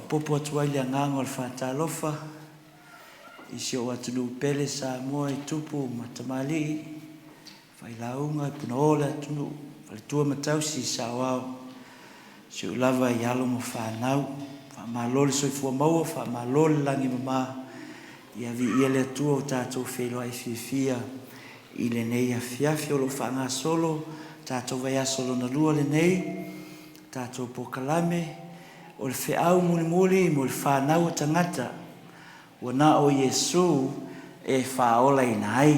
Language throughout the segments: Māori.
Popo atua i le angaga o le faatalofa isi o atunuu pele sa moa i tupu ma tamalii failauga i punaō le atunuu faletua matausi saoao siu lava i alo ma fanau faamālo le soifua maua faamālo le lagi mamā ia viia le atua o tatou feiloai fiafia i lenei afiafi o loo faagasolo tatou vaiaso lona lua lenei tatou pokalame o le feʻau mulimuli mo le fanau o tagata ua na o iesu e faaola ina ai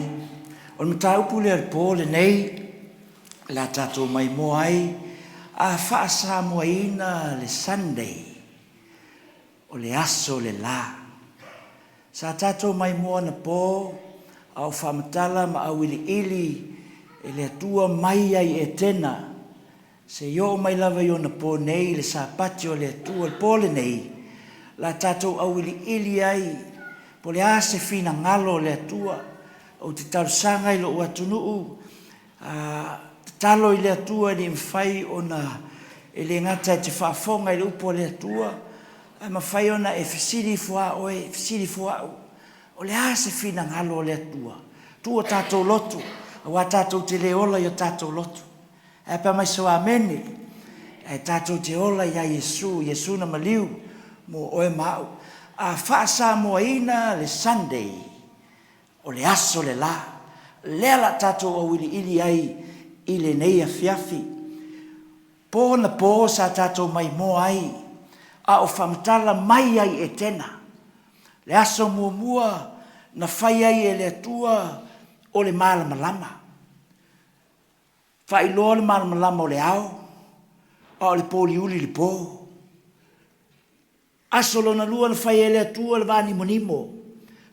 o le mataupu le alipō lenei la tatou maimoa ai a faasamoaina le Sunday o le aso le la sa tatou maimoa na pō ao faamatala ma au iliili e le atua mai ai e tena se yo mai lava yo na po nei le sapati o le atua le pole nei la tatou au ili ai po le ase fina ngalo le atua o te tausanga i lo atunuu te talo i le atua ni mwhai o na e le ngata te whaafonga i le upo le atua, ai mawhai ona e fisiri fua oe, fisiri fua o le ase fina ngalo o le atua. Tua tātou lotu, wa tātou te le ola i o tātou lotu. E pa mai so amene, e tātou te ola i a Yesu na maliu, mo oe mau. A Faasamoaina le Sunday, o le aso le la, lea la tātou au ili ai, i le nei a fiafi. Pō na pō sa tātou mai mo ai, a o whamatala mai ai e tena. Le aso mua na whai ai e le atua o le malamalama. Whai loa le malamalama o le ao, a o le pōli uli le pō. Aso lo na lua na whai e le atua le vani monimo.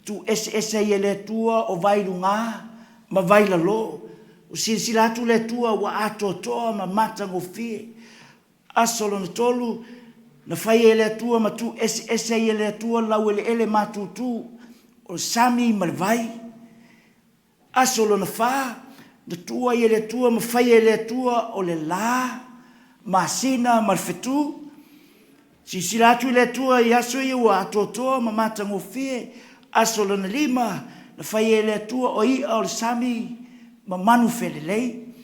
Tu ese ai e le atua o vai runga, ma vai la lo. O sila atu le atua wa ato toa ma mata ngofie. Aso lo na tolu, na whai e le atua ma tu ese ai e le atua lau ele matutu. O sami ma le vai. Aso lo na wha, na tua i e le atua ma whai e le atua o le la, ma sina ma le fetu. Si sila atu le atua i aso i wa ato toa ma mata ngofie. Aso lo na lima, na whai e le atua o i o le sami ma manu felelei.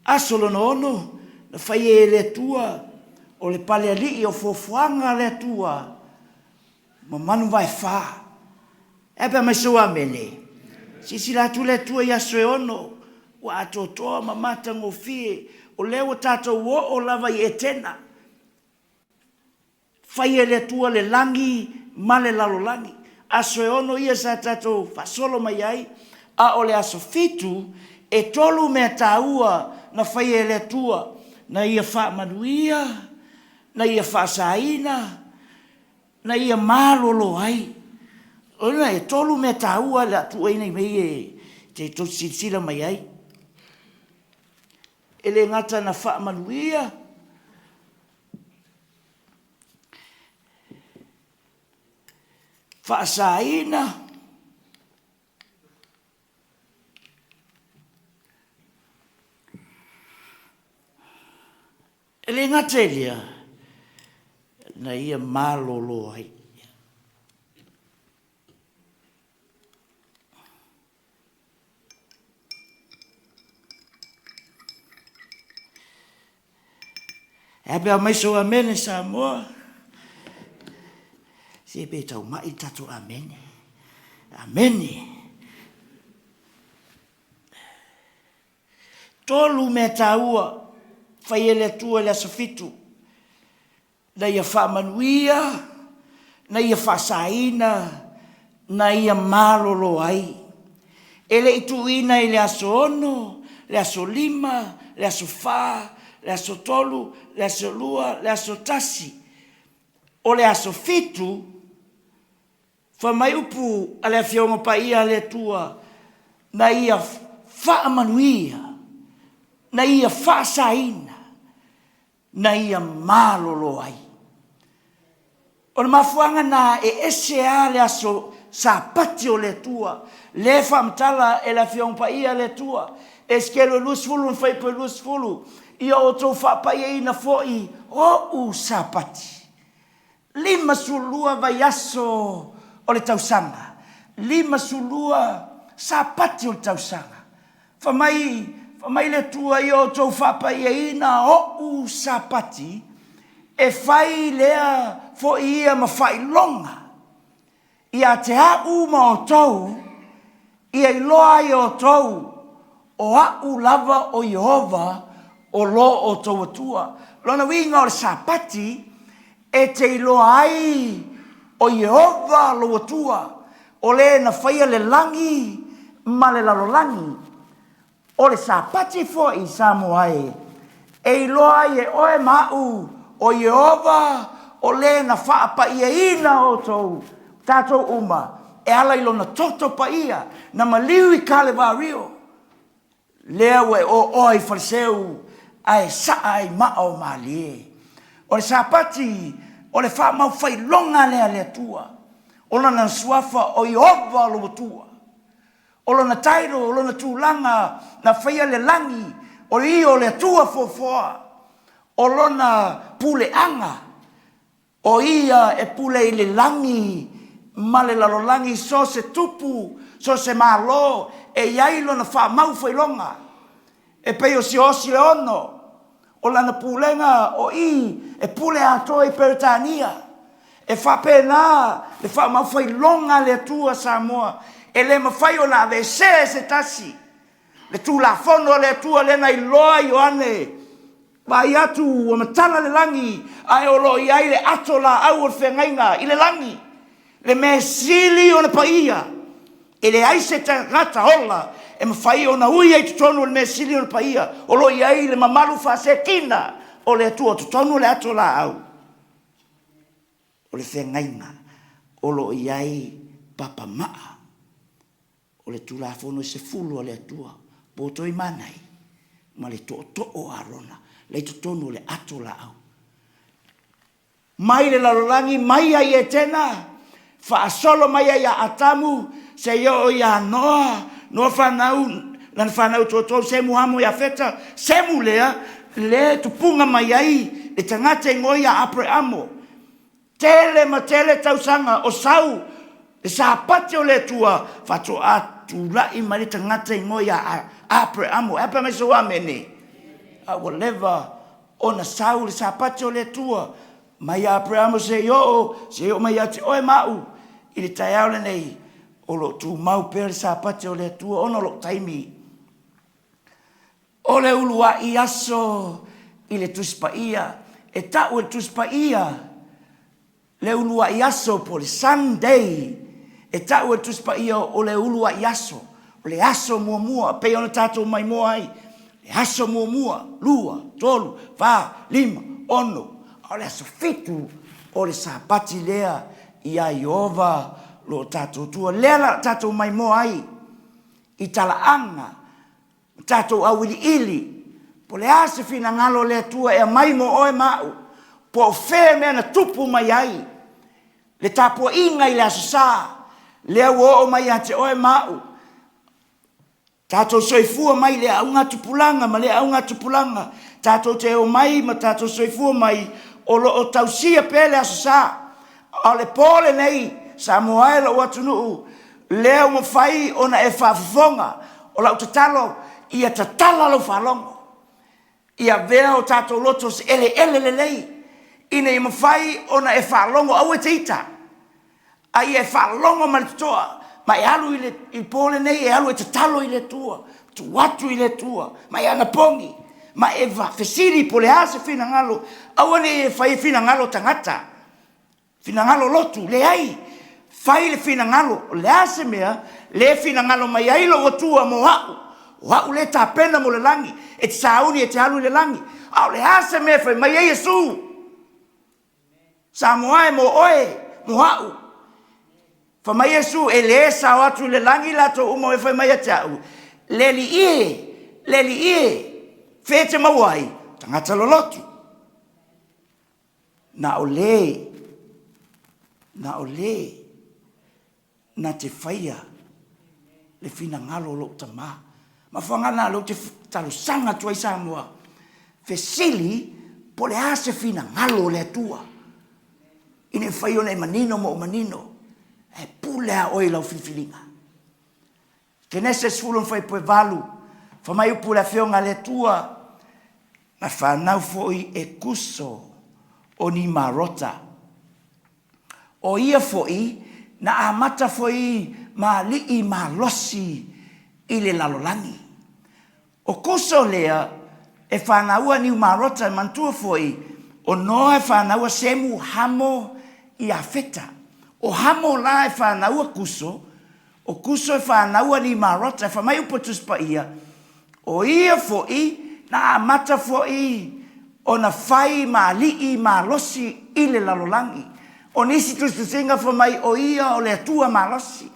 Aso lo na ono, na whai e le atua o le pale ali o fofuanga le atua ma manu vai wha. Epe mai soa mene. Si sila atu le atua i aso e ono, wa ato toa ma mata ngofie, o leo tātou o lava i etena. Whai e le atua le langi, ma le lalo langi. Aso e ono ia sa tātou whasolo mai ai, a o le aso fitu, e tolu mea tāua na whai e le atua, na ia whaamanuia, na ia whaasaina, na ia mālolo ai. Ona e tolu mea tāua le atua ina i mei e te tosisila mai ai. E le ngata na whaamanuia, whaasaina, e le ngata elia, na ia mālolo ai. Epe a mai so amene sa moa. Se pe tau mai tatu amene. Amene. Tolu me taua. Whai ele tua le asafitu. Na ia whaamanuia. Na ia whasaina. Na ia malolo ai. Ele itu ina i le aso ono. Le aso lima. Le aso wha. Le aso tolu, le aso lua, le aso tasi. O le aso fitu, whamai upu a le awhionga pa ia le tua, na ia whaamanuia, na ia whaasaina, na ia malolo ai. O le mafuanga na e esea le aso sa pati o le tua, le whamtala e le awhionga pa ia le tua, eskelo lusfulu, whaipo lusfulu, ia o tō whapai e ina fōi o sapati. Lima sulua vai aso o le tausanga. Lima sulua sapati o le tausanga. Whamai le tua i o tō whapai e ina o sapati e whai lea fōi ia ma whai longa. Ia te au ma o tau, ia i loa i o tau o au lava o Jehova o lo o tauatua. Lona winga o le sapati, e te iloa ai o Jehova lo atua, o le na whaia le langi, ma le lalolangi. O le sapati fo i Samoa e iloa ai e oe mau o Jehova, o le na whaapa ia ina o tau, tātou uma, e ala ilona toto pa ia, na maliu i kale vario. Lea we o oi fariseu, ai saai mao malie. O le sapati, o le wha mau whai longa lea lea tua. O lana suafa o Jehova lo tua. O lana tairo, o lana tūlanga, na whaia le langi, o le i o le tua fofoa. o lona puleanga. O ia e pule i le langi, ma le lalolangi so se tupu, so se malo, e iai lona wha mau whailonga. E peo si osi le ono, o lana pulenga o i, e pule atoa i Peritania. E wha pēnā, le wha mau whailonga le atua Samoa, e le mawhai o na ve se tasi. Le tu la fono le atua le na iloa Ioane, vai atu o matala le langi, ai o lo iai le ato la au o whengainga i le langi. Le me sili o na paia. E le aise ta gata hola, e mawhai o na ui ai tutonu le me sili o na paia. O lo iai le mamalu whase kina, o le atua tutonu le ato la au. O le whengainga, o lo iai papa maa. O le tula fono se fulu o le atua, poto i manai, ma le to o arona. Le tutonu le ato la au. Mai le lalolangi, mai ai e tena, whaasolo mai ai a atamu, se yo ia noa, noa whanau, lan whanau tōtou, se muhamo ia feta, se mu lea, le tupunga mai ai, le tangate ngoi a apre amo. Tele ma tele tausanga o sau, le sapate o le tua, whato atu lai ma le tangate ngoi a apre amo. Epa me so amene. Whatever ona sau le sapate o le tua mai Abraham se yo mai ati oe mau i le taiao le nei o lo tu mau pe le sapate o le tua ona lo taimi o le ulua i aso i le tuspaia e tau e tuspaia le ulua i aso po le Sunday e tau e tuspaia o le ulua i aso o le aso mua pe ona tatou mai mua ai le aso mua, lua, tolu, wha, lima, ono. O le aso fitu o le sapati lea i a Iova lo tatou tua. Lea la tatou mai moa ai i talaanga, tatou awili ili. Po le ase fina ngalo lea tua e mai mo oe mau. Po whea mea na tupu mai ai. Le tapua inga i le aso sa. Lea o mai ate oe mau. Tatou soifua mai le aunga tupulanga, ma le aunga tupulanga. Tatou te o mai, ma tatou soifua mai, o lo o tausia pele aso sa. O le pole nei, Samoaela o atunuu, leo mo fai ona e whafufonga, o lau tatalo, ia tatala lau whalongo. Ia vea o tatou loto se ele lei. Ina i mo fai ona e whalongo au e teita. Ai e whalongo malitoa. Ma e alu i pole nei, e alu e te talo i le tua, tu watu i le tua, ma e ana pongi, ma e va fesiri po le ase fina ngalo, awane e fai fina ngalo tangata, fina ngalo lotu, le ai, fai le fina ngalo, le ase mea, le fina ngalo mai ailo o tua mo wau le ta pena mo le langi, e te sauni e te alu i le langi, au le ase mea fai mai ai Yesu, Samoa e mo oe, mo wau, fa mai Yesu e le sa watu le langi la to umo e fa mai atau le li e fete mawai tangata lolotu na ole na te faia le fina ngalo lo tama ma fangana lo te talo sanga tuai Samoa fe sili po le ase fina ngalo le tua ine faio nei manino mo manino e pulea oi lau fifilinga. Ke nese sfulon fai poe valu, fa mai upu la fionga le tua, na whanau foi e kuso o ni marota. O ia foi, na amata foi ma lii ma losi i le lalolangi. O kuso lea, e whanaua ni marota mantua foi, o noa e whanaua semu hamo i a feta. O hamo la e whanaua kuso, o kuso e whanaua ni marota, e whamai upotus pa ia, o ia fo'i, na amata fo'i, o na whai ma li'i ma losi i le lalolangi. O nisi tustusinga whamai o ia o le atua ma losi.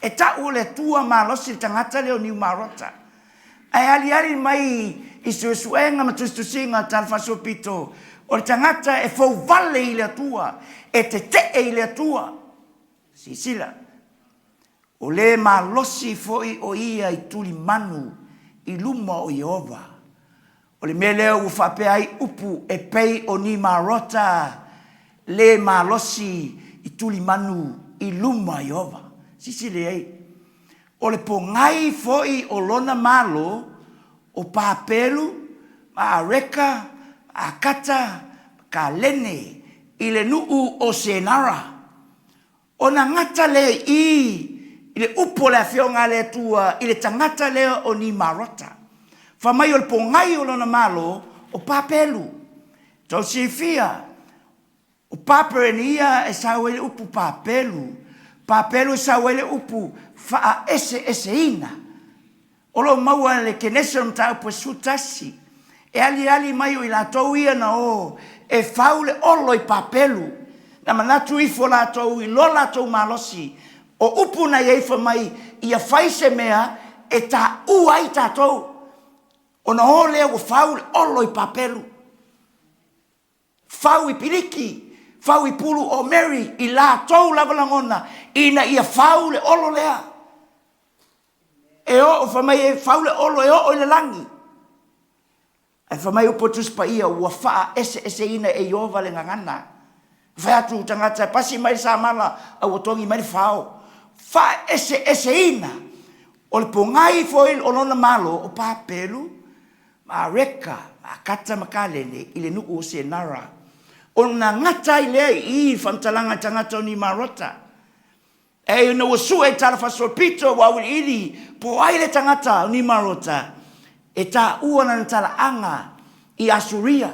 E tau o le atua ma losi tangata leo ni marota. Ai ali mai i suesuenga ma tustusinga talfaso pito, o le tangata e fau vale i le atua, e te i le atua. Sisila. O le malosi foi o ia i tuli manu i luma o Iova. O le mele o whapea ai upu e pei o ni marota le malosi I tuli manu I luma Iova. Sisi le ei. O le pongai foi o lona malo o papelu, ma reka, a kata, ka lene, I le nuu o senara. O na ngata le I le upo le afionga le tua, I le tangata le o ni marota. Whamai o le pongai o lona malo o papelu. Tau sifia, o paperenia e sawele upu papelu. Papelu e sawele upu faa ese ina. Olo maua le kenesa Mataupu sutasi. E ali mai o I latou ia na o. E faule olo I papelu. Na manatu ifo latou I lo latou malosi. O upu na ieifa mai ia faise mea e ta ua I tatou. O na ole o faule olo I papelu. Fau I piliki. Fau I pulu o Mary I latou lavalangona. Ina ia faule olo lea. E o whamai e faule olo e o le langi. E whamai upo tuspa ia ua faa ese ina e Iova le ngangana. Whaiatu tangata pasi mai sa mala au o tongi mai whao. Faa ese ina. O le pongai foi o lona malo o papelu. Ma reka, ma kata makalene I le nuu o senara. O na ngata I lea I whamtalanga tangata o ni marota. E na wasu e tala fasolpito wa ili po ai le tangata o ni marota. E ta uana na tala anga I Asuria.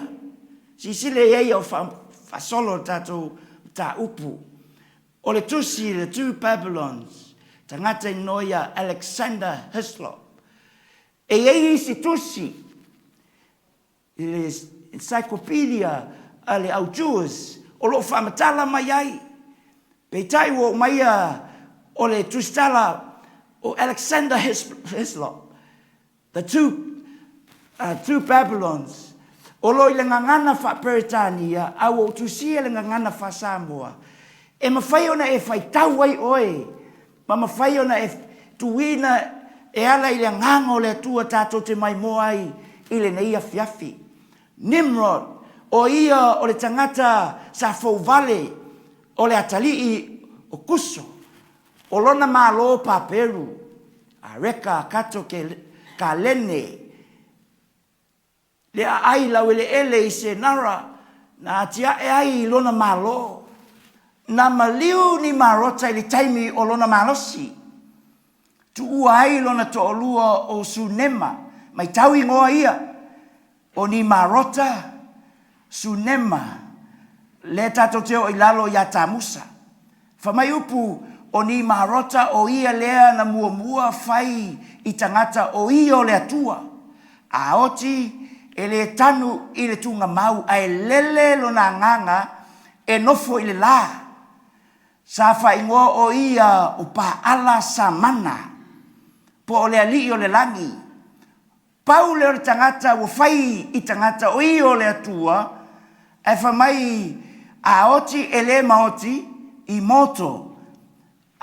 Sisile ye o fasolo tato ta upu. O le tusi le two Babylons. Tangata I noia Alexander Hislop. E ye si tusi. I le encyclopedia ale autuas. O lo whamatala mai ai. Peitai wo maia o le tustala o Alexander Hislop. The two Babylons. O lo I le ngangana wha Peritania au o tusia le ngangana wha Samoa. E mawhai ona e whaitau ai oe. Ma mawhai ona e tuina e ala I le ngango le tua tato te mai moai I le neia fiafi. Nimrod o ia o le tangata sa Vale o le atalii o kuso. O lona malo paperu. A reka kato ka lene. Le ai lau ele I se nara. Na atia e ai lona malo. Na maliu ni marota I le taimi o lona malosi. Tu ua ai lona to olua o sunema. Mai tau ingoa ia. O ni marota. Sunema. Le tato teo I lalo ya tamusa. Whamai upu o ni marota o ia lea na mua fai I tangata o ia o le atua. A oti e le tanu I le tunga mau a e lele lo na nganga e nofo I le la. Sa fai ngoa o ia o pa ala samana. Po o le ali o le langi. Pau le o le tangata o fai I tangata o ia o le atua. E whamai a oti e le maoti I moto.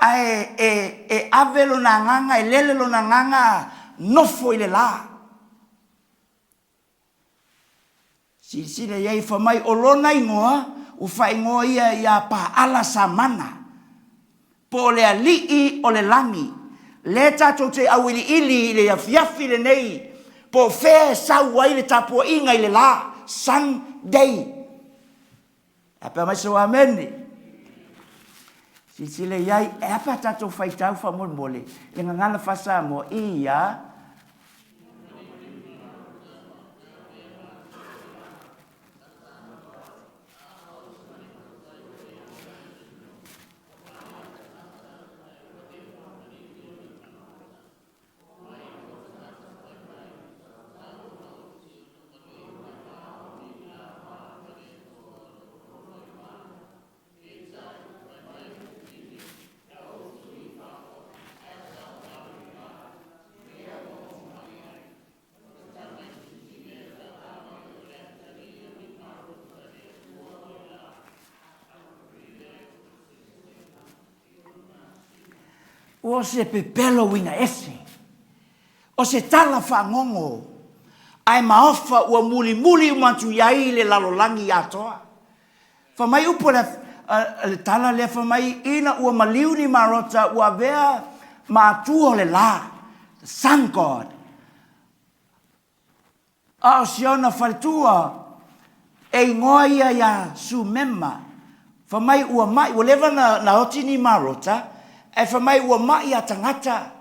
E avelo na nganga, e lelelo na nganga, nofo I le la. Sile iei whamai o lona ingoa, u whai ingoa ia pa ala samana. Po le alii o le langi. Le tato te awili ili le afiafi le nei. Po whea sau ai le tapua inga I le la. Sunday. Apa mai so ameni. Sile iai e apa tato whaitau whamolmole. Le ngangana Faasamoa ia. O se pepelo wina ese. O se tala whangongo. ai maofa ua muli matu iai le lalolangi atoa. Whamai upo le tala le whamai ina ua maliu ni marota ua vea maatua le la. The Sun God. A o siona whaletua e ngoa ia su mema. Whamai ua mai, ua lewa na oti ni marota, e whamai ua mai a tangata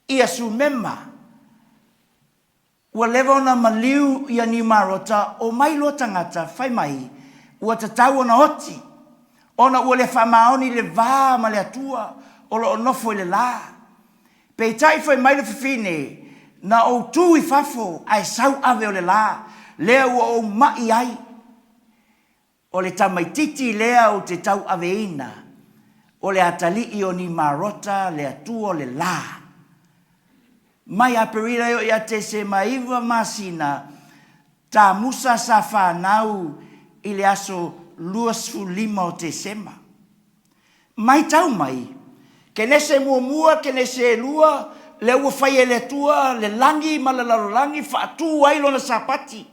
ia su mema. Ua lewa na maliu ia ni marota o mai lo tangata, whai mai, ua tatau ona oti. Ona ua le whamaoni le vā ma le atua, o lo onofo le la. Pei tai whai mai le whiwhine, na o tui fafo ai sau ave o le la, lea ua o mai ai. O le tamaititi lea o te tau aveina, o le atali o ni marota le atua o le la. Mai aperila yo ia te se maiva masina, ta musa sa whanau i le aso luasfu lima o te sema. Mai tau mai, kene se mua, kene se lua, le ua whai e le tua, le langi, malalaro langi, whaatu ailo na sapati.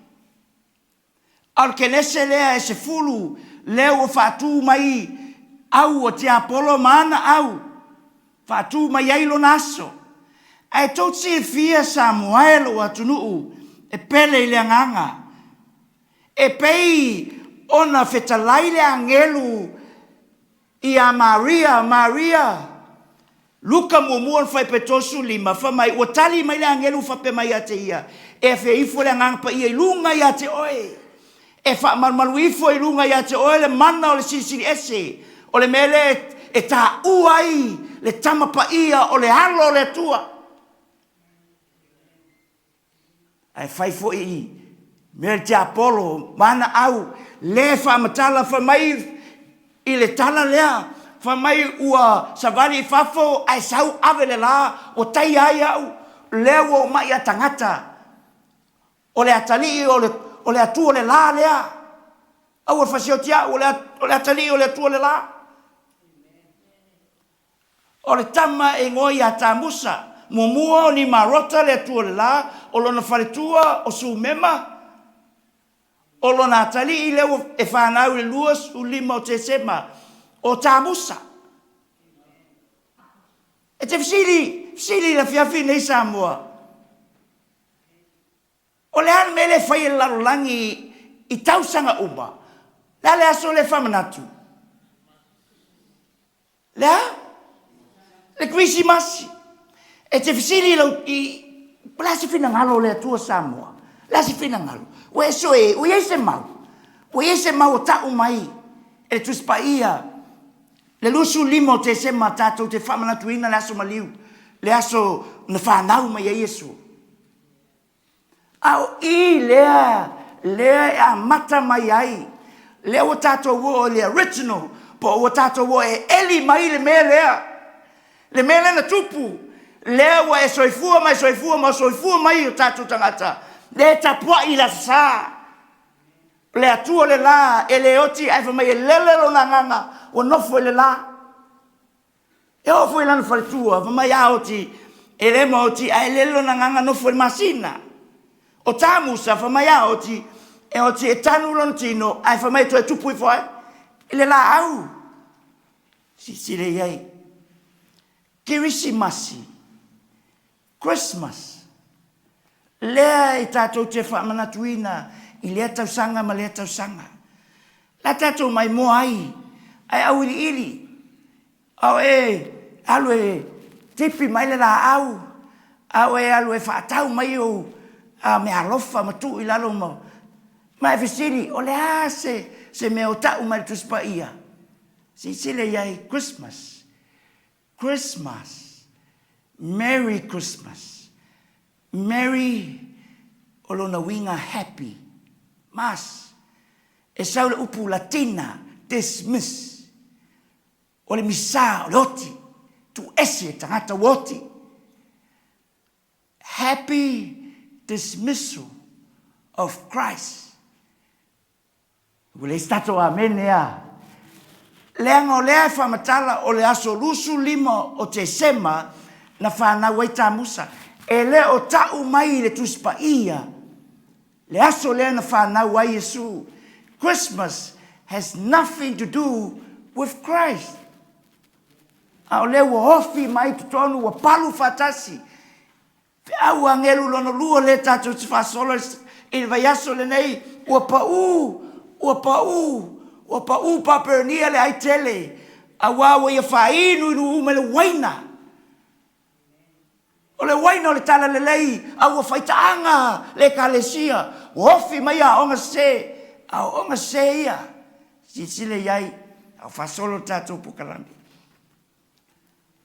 Al kene se lea e se fulu, le ua whaatu mai au o te apolo mana au, whaatu mai ailo na aso. Ai totsi e fia Samuel o atunuu, e pele i le anganga. E pei ona fetalai le angelu i a Maria. Luka muamua fai petosu lima, whamai, ua tali mai le angelu whape mai ate ia. E fe ifo le anganga pa ia ilunga i ate oe. E wha marmalu ifo ilunga i ate oe le mana o le sirisiri ese. O le mele e ta uai, le tama pa ia o le halo o le tua. Ai fai fo i mele te Apollo, mana au, le whamatala whamai i le tala lea, whamai ua savali fafo, ai sau ave le la, o tai ai au, lea o mai a tangata, o le atali o le atu o le la lea, au o fasiotia o le atali o le atu o le la. O le tama e ngoi a tamusa, muamua o ni marota le atu o le la, o lona whaletua o su mema, o lona atali i leo e whanau le luas u lima o te sema, o tamusa. E te fisili la fiafi nei Samoa. O le an mele whai e larolangi i tausanga uma. Lea le aso le whamanatu. Lea? Le krisi masi. E te fisili lau i lasi fina ngalo le atua Samoa. Lasi fina ngalo. Ue so e, ue ese mau. Ue ese mau o tau mai. E tuspa ia. Le lusu limo te sema tatou te whamanatu ina le aso maliu. Le aso na whanau mai a Yesu. Au i lea e a mata mai ai. Lea o tatou wo le original. Po o tatou wo e eli mai le mea lea. Le mea lea na tupu. Lea wa e soifua mai o tatou tangata. Le tapua i la sa. Le atua le la, e le oti, ai fa mai e lelelo na nganga, o nofo e le la. E ofo e lana whaletua, fa mai a oti, e le ma oti, ai lelelo na nganga nofo e masina. O tamusa, fa mai a oti, e tanu lontino, ai fa mai to e tupu i fwai, e le la au. Si le iai. Kirisimasi. Christmas. Lea i tātou te whamanatuina i lea tausanga ma lea tausanga. La tātou mai mo ai au ili. Au alu e tipi mai le la au. Au alu e whaatau mai o me alofa matu i lalo mo. Mai fesiri, o lea se me o tau mai tuspa ia. Si sile iai Christmas. Christmas. Merry Christmas. Merry olona winga happy. Mas. E saule upu latina dismiss. Ole misa loti. Tu ese tangata woti. Happy dismissal of Christ. Ule stato amenea. Leanga o lea whamatala o le aso lusu lima o te sema na whanau waita musa. E le o tau mai le tuspa ia Le aso lea na whanau ai Yesu. Christmas has nothing to do with Christ. A o lea ua hofi mai tutonu ua palu fatasi. Pe au angelu lono lua le tatou te whasolo i vai aso le nei ua pau papernia le ai tele. A wawa ia whainu inu ume le waina. O le waina o le tala le lei, a ua whaitaanga le kalesia. Hofi mai a onga se ia. Sisile iai, a whasolo tatou pukalami.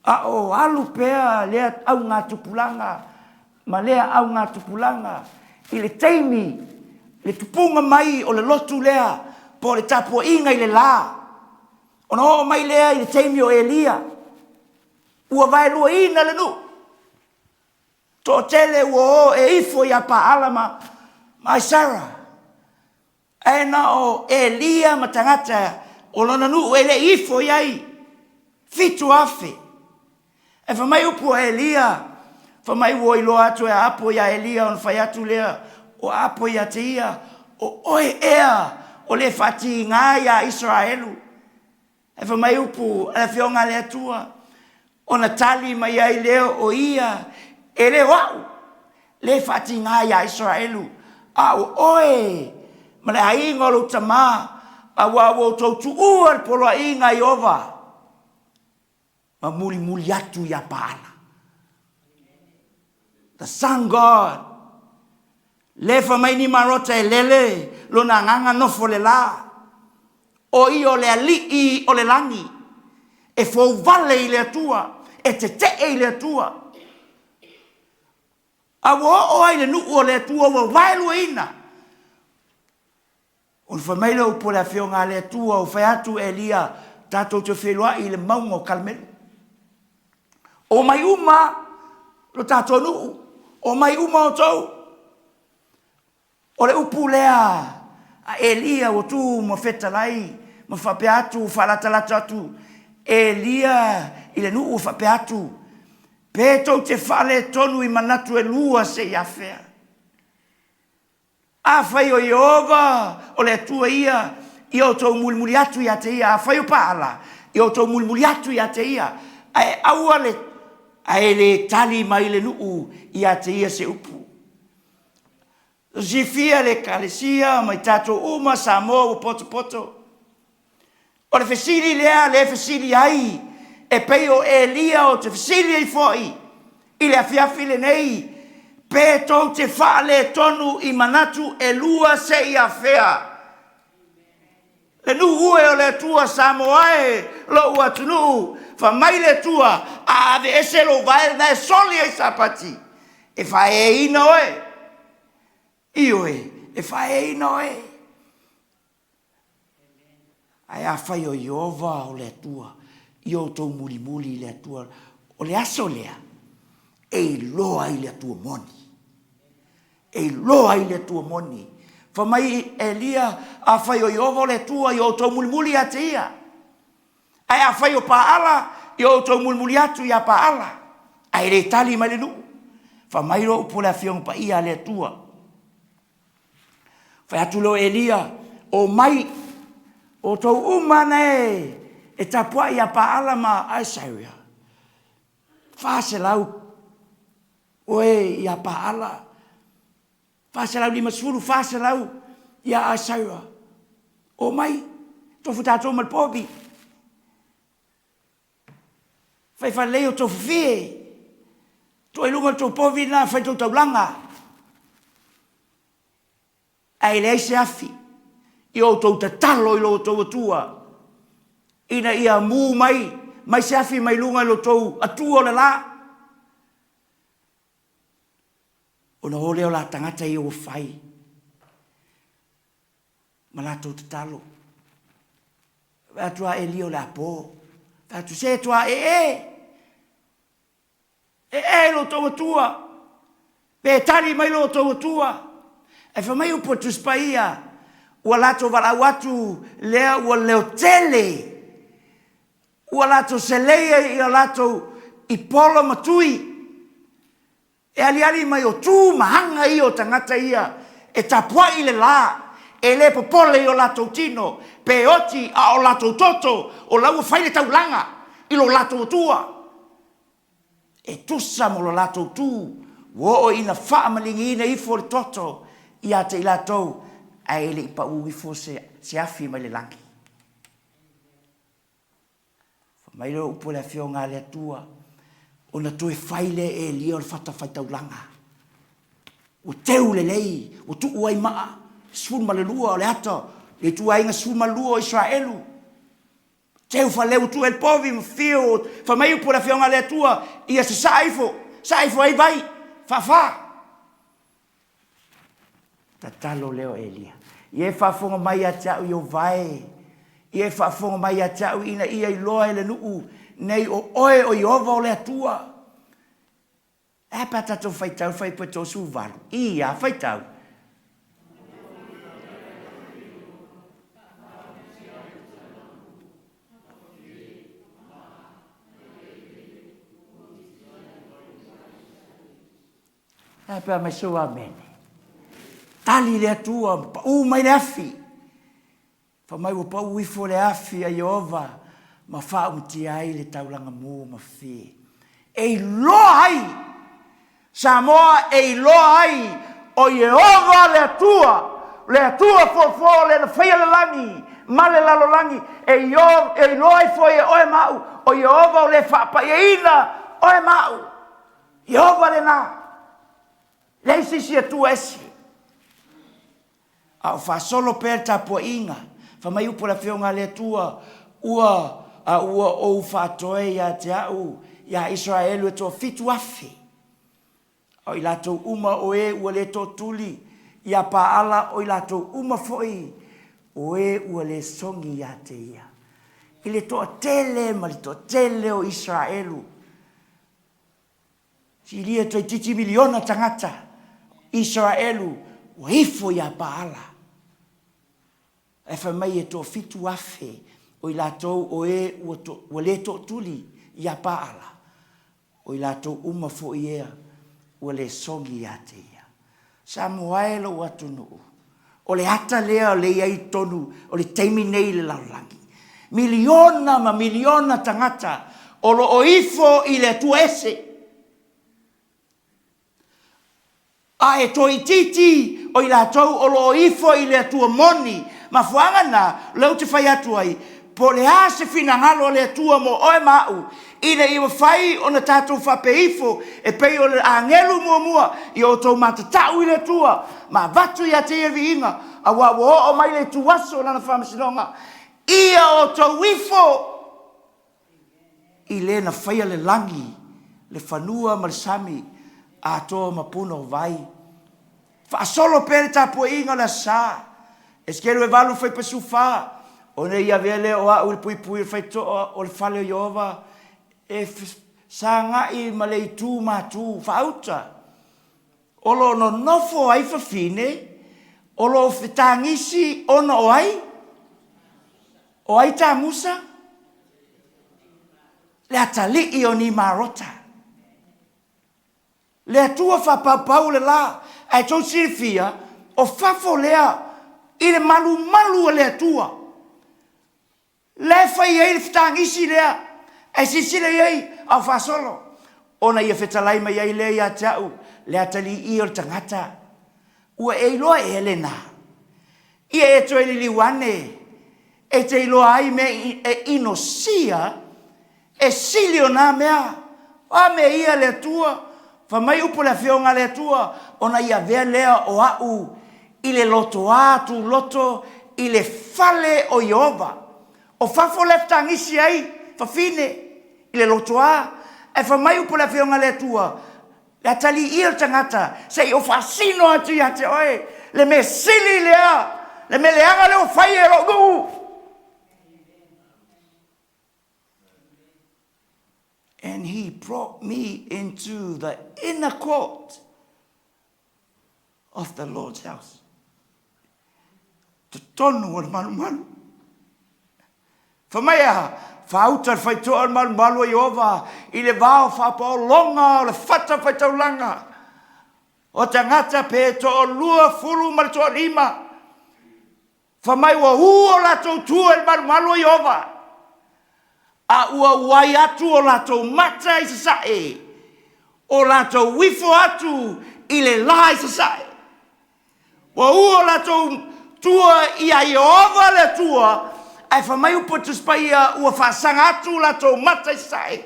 A o alu pea lea au ngā tupulanga, ma lea au ngā tupulanga, i le teimi, le tupunga mai o le lotu lea, po le tapua inga i le la. Ona o mai lea i le teimi o Elia. Ua vai lua ina le nu. To tele ua o e ifo ia pa alama mai Sarah. Aina o Elia matangata o lona nu ele ifo iai. Fitu afe. E whamai upu o Elia. Whamai ua ilo atu e apo ia Elia on whai atu lea. O apo ia te ia. O oe ea o le whati ngā ia Israelu. E whamai upu e whionga le atua. O na tali mai ai leo o ia. E le wau. Le whati ngā ia Israelu. A o oe. Ma le hainga lo tamā. A wawo tautu ua polo inga i ova. Ma muli atu ia paala. The Sun God. Le whamai ni marota e lele. Lo na nganga nofo le la. O i o le alii o le langi. E fau vale i le atua. E te i le atua. A wo o ai le nuu o le atua wa vailu ina. O whamaile o po le whionga le atua o whai atu Elia tatou te whelua i le maunga o Kalmelu. O mai uma lo tatou nuu. O mai uma o tau. O le upu lea a Elia o tu mo fetalai. Ma whape atu, whalatalata atu. Elia i le nuu o whape atu. Pētou te whale tonu i manatu e lua se iafea. A whai o Jehova o le atua ia. I o tau mulimuli atu ia te ia. A whai o paala. I o tau mulimuli atu ia te ia. Ai aua le. Ai le tali mai le nuu ia te ia se upu. Zifia le kalesia mai tatou uma Samoa o poto. O le fesili lea le fesili ai. E pei o Elia o te fesili ai foi. I le afiafi le nei. Pētou te whaale tonu i manatu e lua se i afea. Le nu ue o le tua Samoae lo ua tunu. Whamai le tua a ave ese lo vai na e soli ai sapati. E whae e ina oe. Ioe, e whae e ina oe. Ai a whai o Jehova o le tua. I o tau muli le tua. O le aso lea. E loa i le tua moni. E loa i le tua moni. Whamai Elia a whai o Jehova o le tua. I o tau muli a te ia. Ai a whai o paala. I o tau muli atu i a paala. Ai le tali mai le nu. Whamai ro upo le whiong pa ia le tua. Whai atu lo Elia. O mai. O tau umane e tapua i a paala ma Isaiah. Whase lau. Oe i a paala. Whase lau lima suru. Whase lau i a Isaiah. O mai. Tofu tātou malpobi. Whai whaleo tofu fie. Toi lunga tau povi na whai tau taulanga. Ai le aise afi. I o tau te talo i lo tau atua. Ina ia mū mai. Mai se afi mai lunga i lo tau atua o le la. O na ole o la tangata i o whai. Ma la tau te talo. Atua e li o la pō. Atu se tua lo tau atua. Pe tali mai lo tau atua. E whamai upo tuspaia. Ua lato walau atu lea ua leo tele. Ua lato seleia i a lato i polo matui. E ali mai o tū mahanga i o tangata ia. e tapua i le la, e le popole i o latou tino, pe oti a o latou toto, o lau fai le taulanga, i lo latou tua. E tusa mo lo latou tu, wo ina whaamalingi ina ifo le toto, i ate i latou, a ele i pa ui fo se afi mai le langi. Mai lo upo le fionga le tua, ona tu e faile e lia o le fata fai taulanga. O teu le lei, o tu uai maa, sfun ma le lua o le ata, le tu ainga sfun ma lua o Israelu. Teu fa leu tu el povi mfio, fa mai upo le fionga le tua, ia se saifo ai vai, fa. Tatalo leo elia. Ie fa fonga mai a tau i o vai, ie fa fonga mai a tau ina ia i loa ele nuu, nei o oe o Iova o le atua. E pa tatou faitau fai po tō suvalu. Ia faitau. E pa mai sua mene. Tali le atua, pa mai le afi. Fa mai pa uifo le afi a Iova, ma fa umti ai le taulanga mo ma fi. E loa ai, Samoa e loa ai, o Iova le atua fo le na fia le langi, ma le lalo langi, e loa ai fo e oe mau, o Iova o le whapa e ina, oe mau, Iova le na, le sisi atua esi. Au fa solo per tapua inga, fa mai upo la fionga le atua, ua o fatoe ya te au, ya Israelu e to fitu afi. O i latou uma o e ua le to tuli, ya paala o i latou uma foi, o e ua le songi ya te ia. I le to tele, ma le to tele o Israelu. Si lia to i titi miliona tangata, Israelu, o ifo ya paala. E fa mai e to fitu afi, o i latou o e ua le to tuli, ya paala. O i latou uma foi ea, ua le songi a te ia. Sa moaelo ua tunuu. O le ata lea o le iai tonu, o le teimi nei le laulangi. Miliona ma miliona tangata, o lo o ifo i le tua ese. A e toi titi, o i latou o lo o ifo i le tua moni, ma fuangana, leu te fai atu ai, po le ase fina ngalo le tua mo oe mau, ina iwa fai o na tātou whapeifo, e pei o le angelu mua, i o tau matatau i le tua, ma vatu i a te evi inga, a wa o mai le tuaso lana whamasinonga, ia o tau wifo, i le na whaia le langi, le whanua ma le sami, a toa mapuna o vai. Whaasolo pere tāpua inga la sa, eskeru e valu whai pasu wha, o ne ia vele o au le pui whai toa o le whale o Iova, e sa ngai ma le itu matu whauta. O lo no nofo ai whawhine, o lo whetangisi ono o ai, o ai tā musa, le atali i o ni marota. Le atua whapapau le la, ai tau sirifia, o whafo lea, i le malu le atua. Le whai ei le whetangisi lea, e sisile ei au whasolo. Ona ia whetalai mai ei lea ia tau, le atali i o tangata. Ua e loa e elena. Ia e toi li Ioane, e te iloa ai me e inosia, e silio nā mea, a me ia le tua, fa mai upo le whionga le tua, ona ia vea lea o au, i le loto atu loto, i le fale o Iova. O fafo leftangisi ai, fa fine, i le loto a, e fa mai upo le whionga le tua, le atali i o tangata, se o fasino atu i ate oe, le me sili lea, le me leanga le o fai e rogu. And he brought me into the inner court of the Lord's house. Te tonu o malu. Whamaya, whauta whaitoa o malu i Iova, i le vāo whapao longa o le whata whaitaulanga. O tangata pe to o lua fulu ma to lima. Whamai ua ua lato tua e maru Iova. A ua wai atu o lato mata i sasae. O lato wifo atu i le la i sasae. Ua ua lato tua i a Iova le tua. Ai whamai upo tuspaia ua whaasanga atu lato mata i sasae.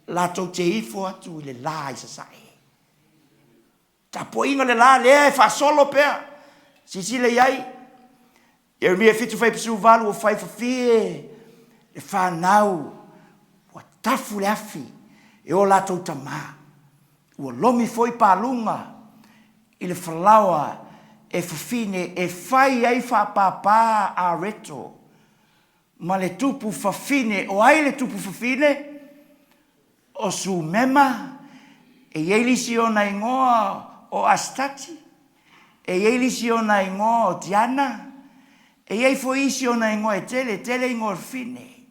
Lato te ifo atu i le la i sasae. Tapo inga le la lea e whaasolo pea. Sisile iai. Jeremia 55:5 o fai fafie e whanau ua tafu le afi e o latou tamā ua lomi foi palunga i le whalawa e fafine e fai ai whapapā a reto ma le tupu fafine o ai le tupu fafine o su mema e yeilisi o na ingoa o Astati e yeilisi o na ingoa o Tiana e iei fo isi ona ingoa e tele ingoa fine.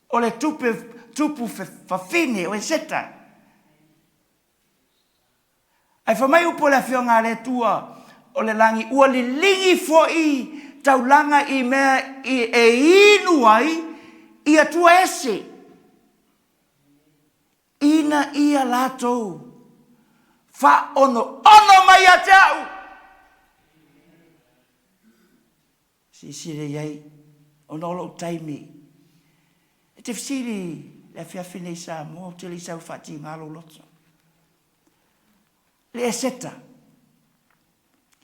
O le tupu fafine o e seta. Ai whamai upo le whionga le tua o le langi ua li lingi fo i taulanga i mea e inu ai i atua ese. Ina ia latou. Fa ono mai a te au. Sisire iai, o nolo taimi. E te fisiri le fiafine i Samoa, o te li sau whati ngalo loto. Le eseta,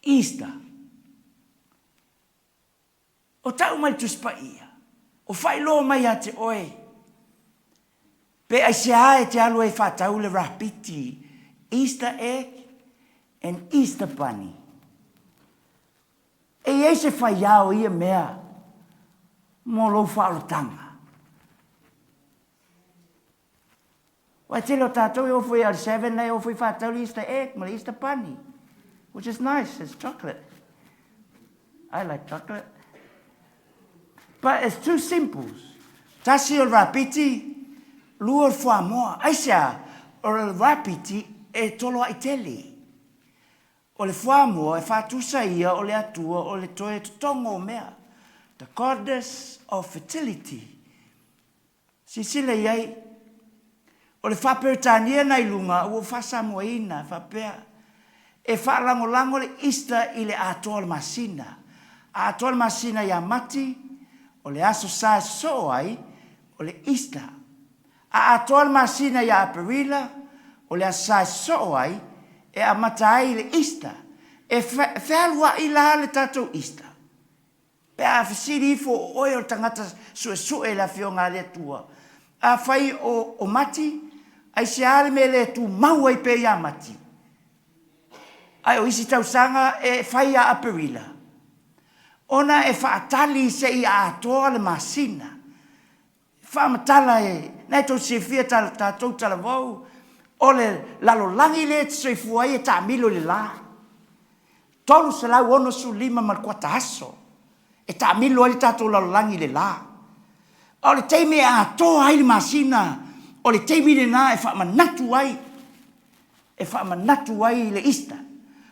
Easter, o tau mai tuspa ia, o whai lo mai a te oe. Pe ai se ae te alu e whatau le rapiti, Easter egg and Easter bunny. E ei se whai au ia mea, mo lo whaarotanga. Wai te lo tātou e ofoi al Seventhday, ofoi whātau li Easter egg, ma Easter bunny, which is nice, it's chocolate. I like chocolate. But it's too simple. Tasi o rapiti, lua whamoa. Aisea, o rapiti e tolo ai tele. O le whamoa e whātusa ia o le atua o le toe tutongo mea. The goddess of fertility. Sisile iai. O le whaperitania nei lunga ua Faasamoaina whapea. E whaalangolango le Easter i le atoa le masina. A atoa le masina ia mati o le aso sa so ai o le Easter. A atoa le masina ia Apili o le aso sa so ai e a matai le Easter. E whealua i la le tatou Easter. Pe a whisiri ifo o o tangata sue la whionga le tua. A whai o mati, ai se ale me le tu mau ai pe ia mati. Ai o isi tausanga e whai a Apili. Ona e whaatali se i a atoa le masina. Whaamatala e, nei tau se fia tatou talavau, o le lalolangi le te soifua e ta milo le la. Tolu se lau ono su lima malkuata aso. E ta milo le tatou lalolangi le la. O le teime a toa ai le masina. O le teime le na e whaamanatu ai. E whaamanatu ai le Easter.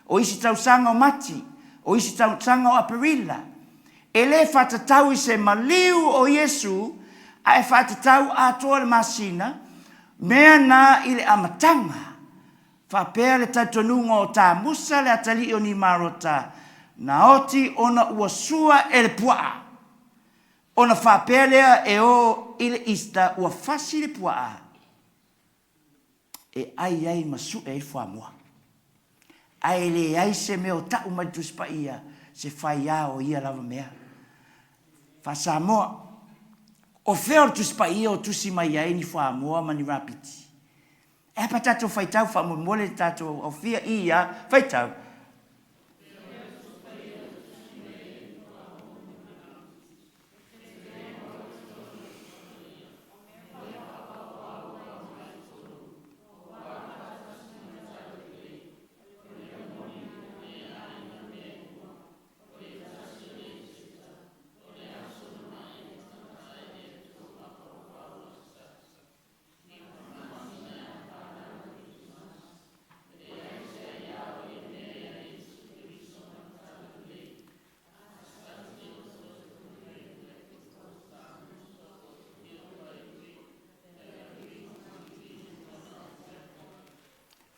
O isi tausanga o mati. O isi tausanga o Apili. E le whatatau i se maliu o Yesu. A e whatatau a toa le masina. Mea na i le amatanga. Whapea le taitonunga o tā musa le atali o ni marota. Na oti ona uasua e le puaa. Ona whapea lea e o i le Easter ua fasi le puaa. E ai masu e whamua. Ai le ai se meo tau mai tuspa ia. Se whai o ia lava mea. Faasamoa. O wheo tuspa ia o tusi mai ai ni whamua mani rapiti. E pa tatou whaitau whamomole tatou o fia ia whaitau.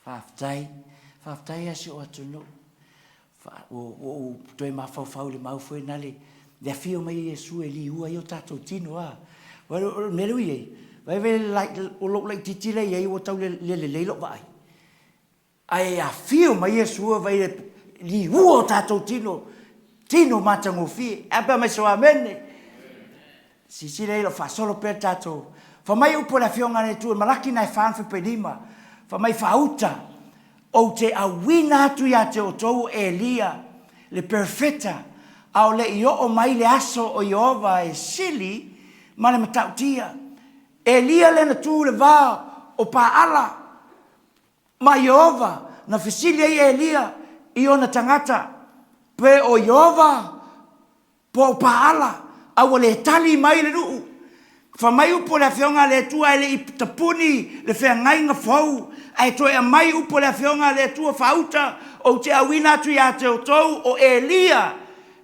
Whaftai asi o atunu. O toi mawhau le mau fwe nale. Lea whio mai Iesu e li ua i o tātou tino a. Merui e. Vai o lo lai titile i o tau le leilo vai. Ai a whio mai Iesu vai li ua o tātou tino. Tino matango fie. Apa mai so amene. Si leilo fa solo per tātou. Fa mai upo la whionga ne tu. Malaki nai whanwhi pe lima. Fa mai whauta. O te awina atu ia te o tou Elia, le perfeta, au le i o mai le aso o Iova e sili, ma le matautia. Elia le na tu le vā o paala, ma Iova, na fisili ai Elia, i o na tangata, pe o Iova, po o paala, au le tali mai le nuu. Fa mai upo le whionga le tua ele i tapuni le whengai ngā whau. Ai toi a mai upo le whionga le tua whauta o te awina atu ia te o tou o Elia.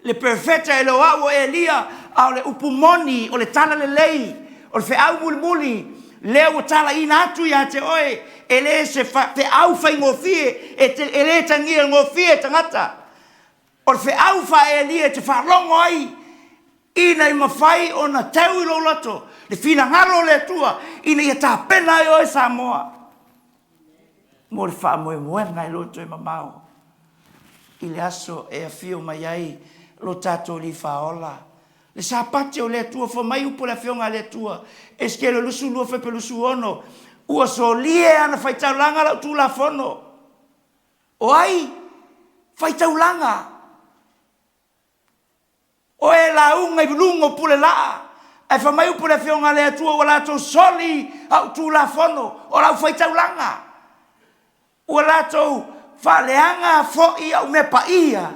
Le perfeta e loa o Elia au le upu moni o le tala le lei. O le whiau muli muli leo o tala ina atu ia te oe. E le se whiau whai ngofie e le tangia ngofie tangata. O le whiau whai Elia te whalongo ai. Ina i mawhai o na tau i lo lato. Le fina ngalo le tua. Ina i a tā pena i oe Samoa. Mo le wha moe moe ngai loto e mamao. I le aso e a whio mai ai lo tato li whaola. Le sapate o le tua wha mai upo le whionga le tua. Eske le lusu lua whepe lusu ono. Ua so lie ana whaitau langa lau tu la fono. O ai, whaitau langa. O e la unga i lungo pule laa. E wha mai upo le whionga le tua o la to soli au tu la fono. O lau whaitau langa. Ua latou whaleanga fo'i au me paia.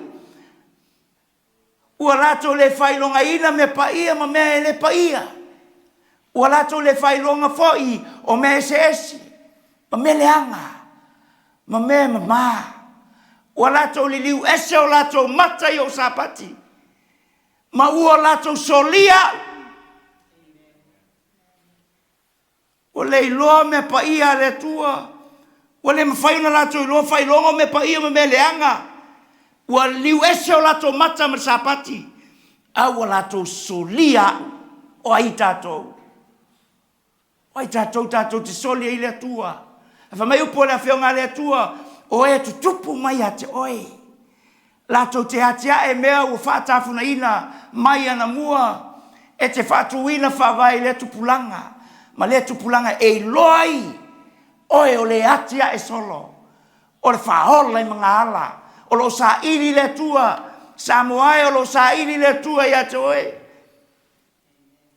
Ua latou le whailonga ina me paia ma mea e le paia. Ua latou le whailonga fo'i o me ese. Ma me leanga. Ma me mama. Ua latou li liu ese o latou mata i o sapati. Ma ua latou solia. O le iloa me paia le tua. Ua le mawhai na lato i loa whailonga me pa ia me leanga. Ua liu ese o lato mata me sapati. A ua lato solia o ai tātou. O ai tātou te solia i le tua. A whamai upo le whionga le tua. O e tutupu mai a te oe. Lato te hatia e mea ua whaatafuna ina mai ana mua. E te whaatuina whawai le tupulanga. Ma le tupulanga e loai. Oe o le atia e solo. O le whaola i mga ala. O lo sa ili le tua. Samoa o lo sa ili le tua i ate oe.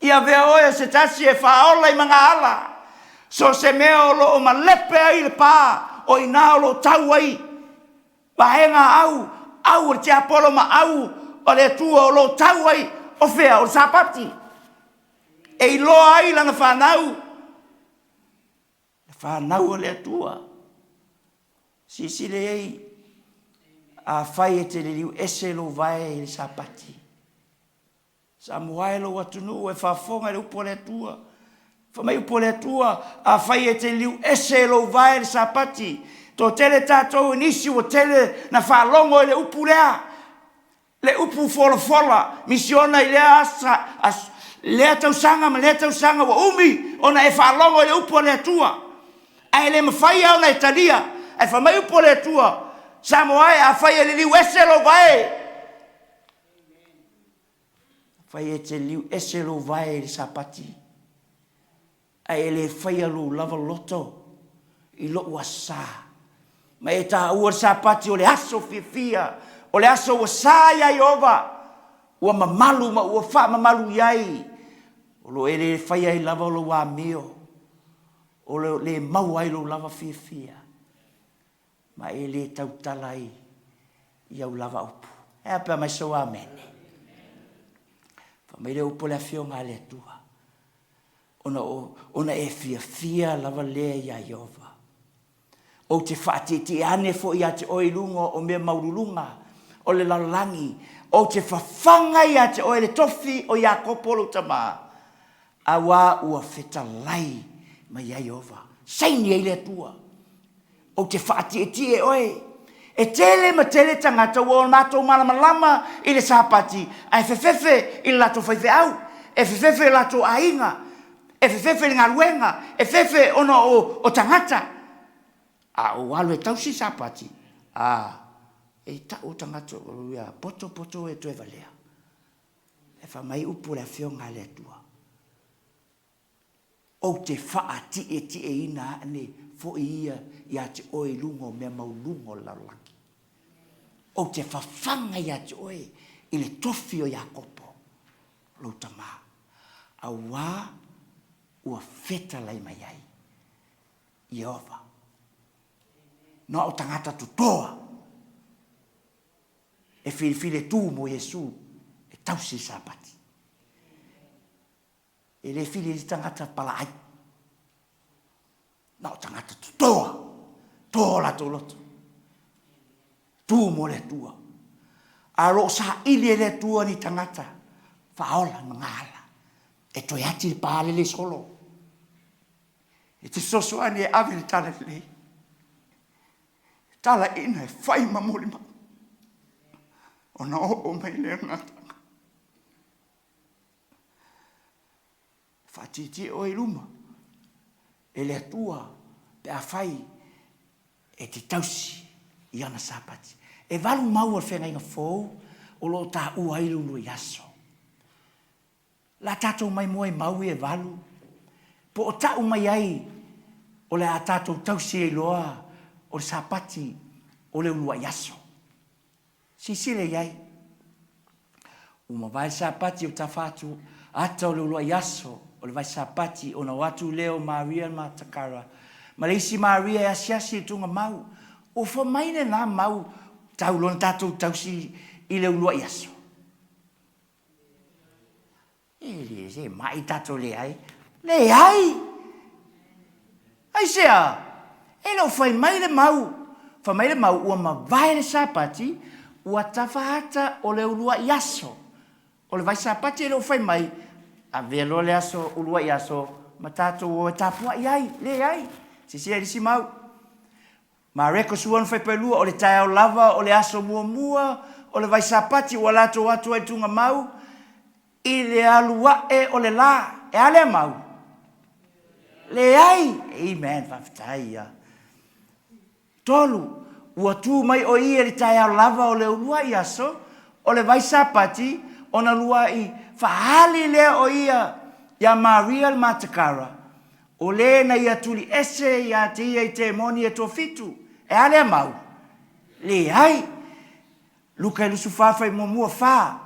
Ia vea oe se tasi e whaola i mga ala. So se mea o lo o malepe ai le pā. O ina o lo tau ai. Pahenga au. Au o te apolo ma au. O le tua o lo tau ai. O fea o le sapati. E i loa ai lana whanau. Whanau o le atua. Sisi le ei. A whai e te le liu ese lo vai e le sapati. Samoa e lo watunu e whafonga le upo le atua. Whamai upo le atua. A whai e te liu ese lo vai e le sapati. Tō tele tātou nisi o tele na whalongo e le upu lea. Le upu fola. Misiona i lea asa. Lea tau sanga ma lea tau sanga wa umi. Ona e whalongo e le upo le atua. Ai le mawhai au na Italia. Ai whamai upo le tua. Samoa e a whai e le liu ese lo vai. Whai e te liu ese lo vai le sapati. Ai le whai alu lava loto. I lo wasa. Ma e ta ua sapati o le aso fia. O le aso ua sa ia i ova. Ua mamalu ma ua wha mamalu iai. O lo e le whai ai lava lo wa meo. O le mau ai lo lava fia. Ma e le tautalai i au lava upu. E apea mai so amene. Whamai le upo le whionga le tua. Ona e fia lava lea i a Iova. O te whaatiti ane fo i a te oilunga o mea maurulunga. O le lalangi. O te whawhanga i a te oe le tofi o i a kopolo tama. Awa ua whetalai. Ma ia Iova. Saini ei le tua. o te whaati e oe. E tele ma tele tangata o matou malama i le sapati. Ai fefefe i lato whaife au. E fefefe i lato ainga. E fefefe i ngaruenga. E fefe ono o tangata. A o alu e tausi sapati. E ta o tangata o ia poto e toe valea. E whamai upu le whionga le atua. O te whaati e ina ane fo ia te oe lungo mea mau lungo laulaki. O te whawhanga ia te oe i le tofi o Iakopo. Lauta mā. A wā ua wheta lai mai ai. Iova. No o tangata tutoa. E while tū mo Jesu e tausi sapati. E le while i tangata pala ai. No o tangata tutoa. Toa la toloto. Tu mo le tua. A ro sa ili le tua ni tangata. Faola ngala. E toi ati pāle le solo. E te soso ani e avi le tala le. Tala ina e whai mamoli ma. O na o mai le ngata. Whatiti o i luma. E le tua pe a whai e te tausi i ana sapati. E walu mau al whenga inga fōu, o lo tā ua ilulu i aso. La tātou mai moe mau e walu, po o tau mai ai, o le a tātou tausi e loa, o le sapati, o le ulua i aso. Sisile iai. Uma vai sapati o tawhatu, ata o le ulua i aso, o le vai sapati, o na watu leo Maria Matakara. Ma leisi Maria e asiasi e tunga mau, o whamaine nā mau, tau lona tātou tausi i le ulua i aso. E mai tātou le ai. Le ai! Ai sea, e lo whai mai le mau. Whai mai le mau, ua ma vai le sapati, ua tawhata o le ulua i aso. O le vai sapati e lo whai mai, a velo le aso, ulua i aso, ma tātou o e tāpua i ai, le ai. Si e risi mau. Ma reko suan fai pelua o le tae o lava o le aso mua o le vai sapati o lato watu ai tunga mau i le alua e o le la e ale mau le ai amen fafitai ya tolu ua tu mai o i le tae o lava o le ulua i aso o le vai sapati o na lua i fahali le o ia ya Maria Matakara o le na ia tuli ese ia te ia i te moni e tō fitu. E ale mau. Le hai. Luka ilusu whawhai mua wha.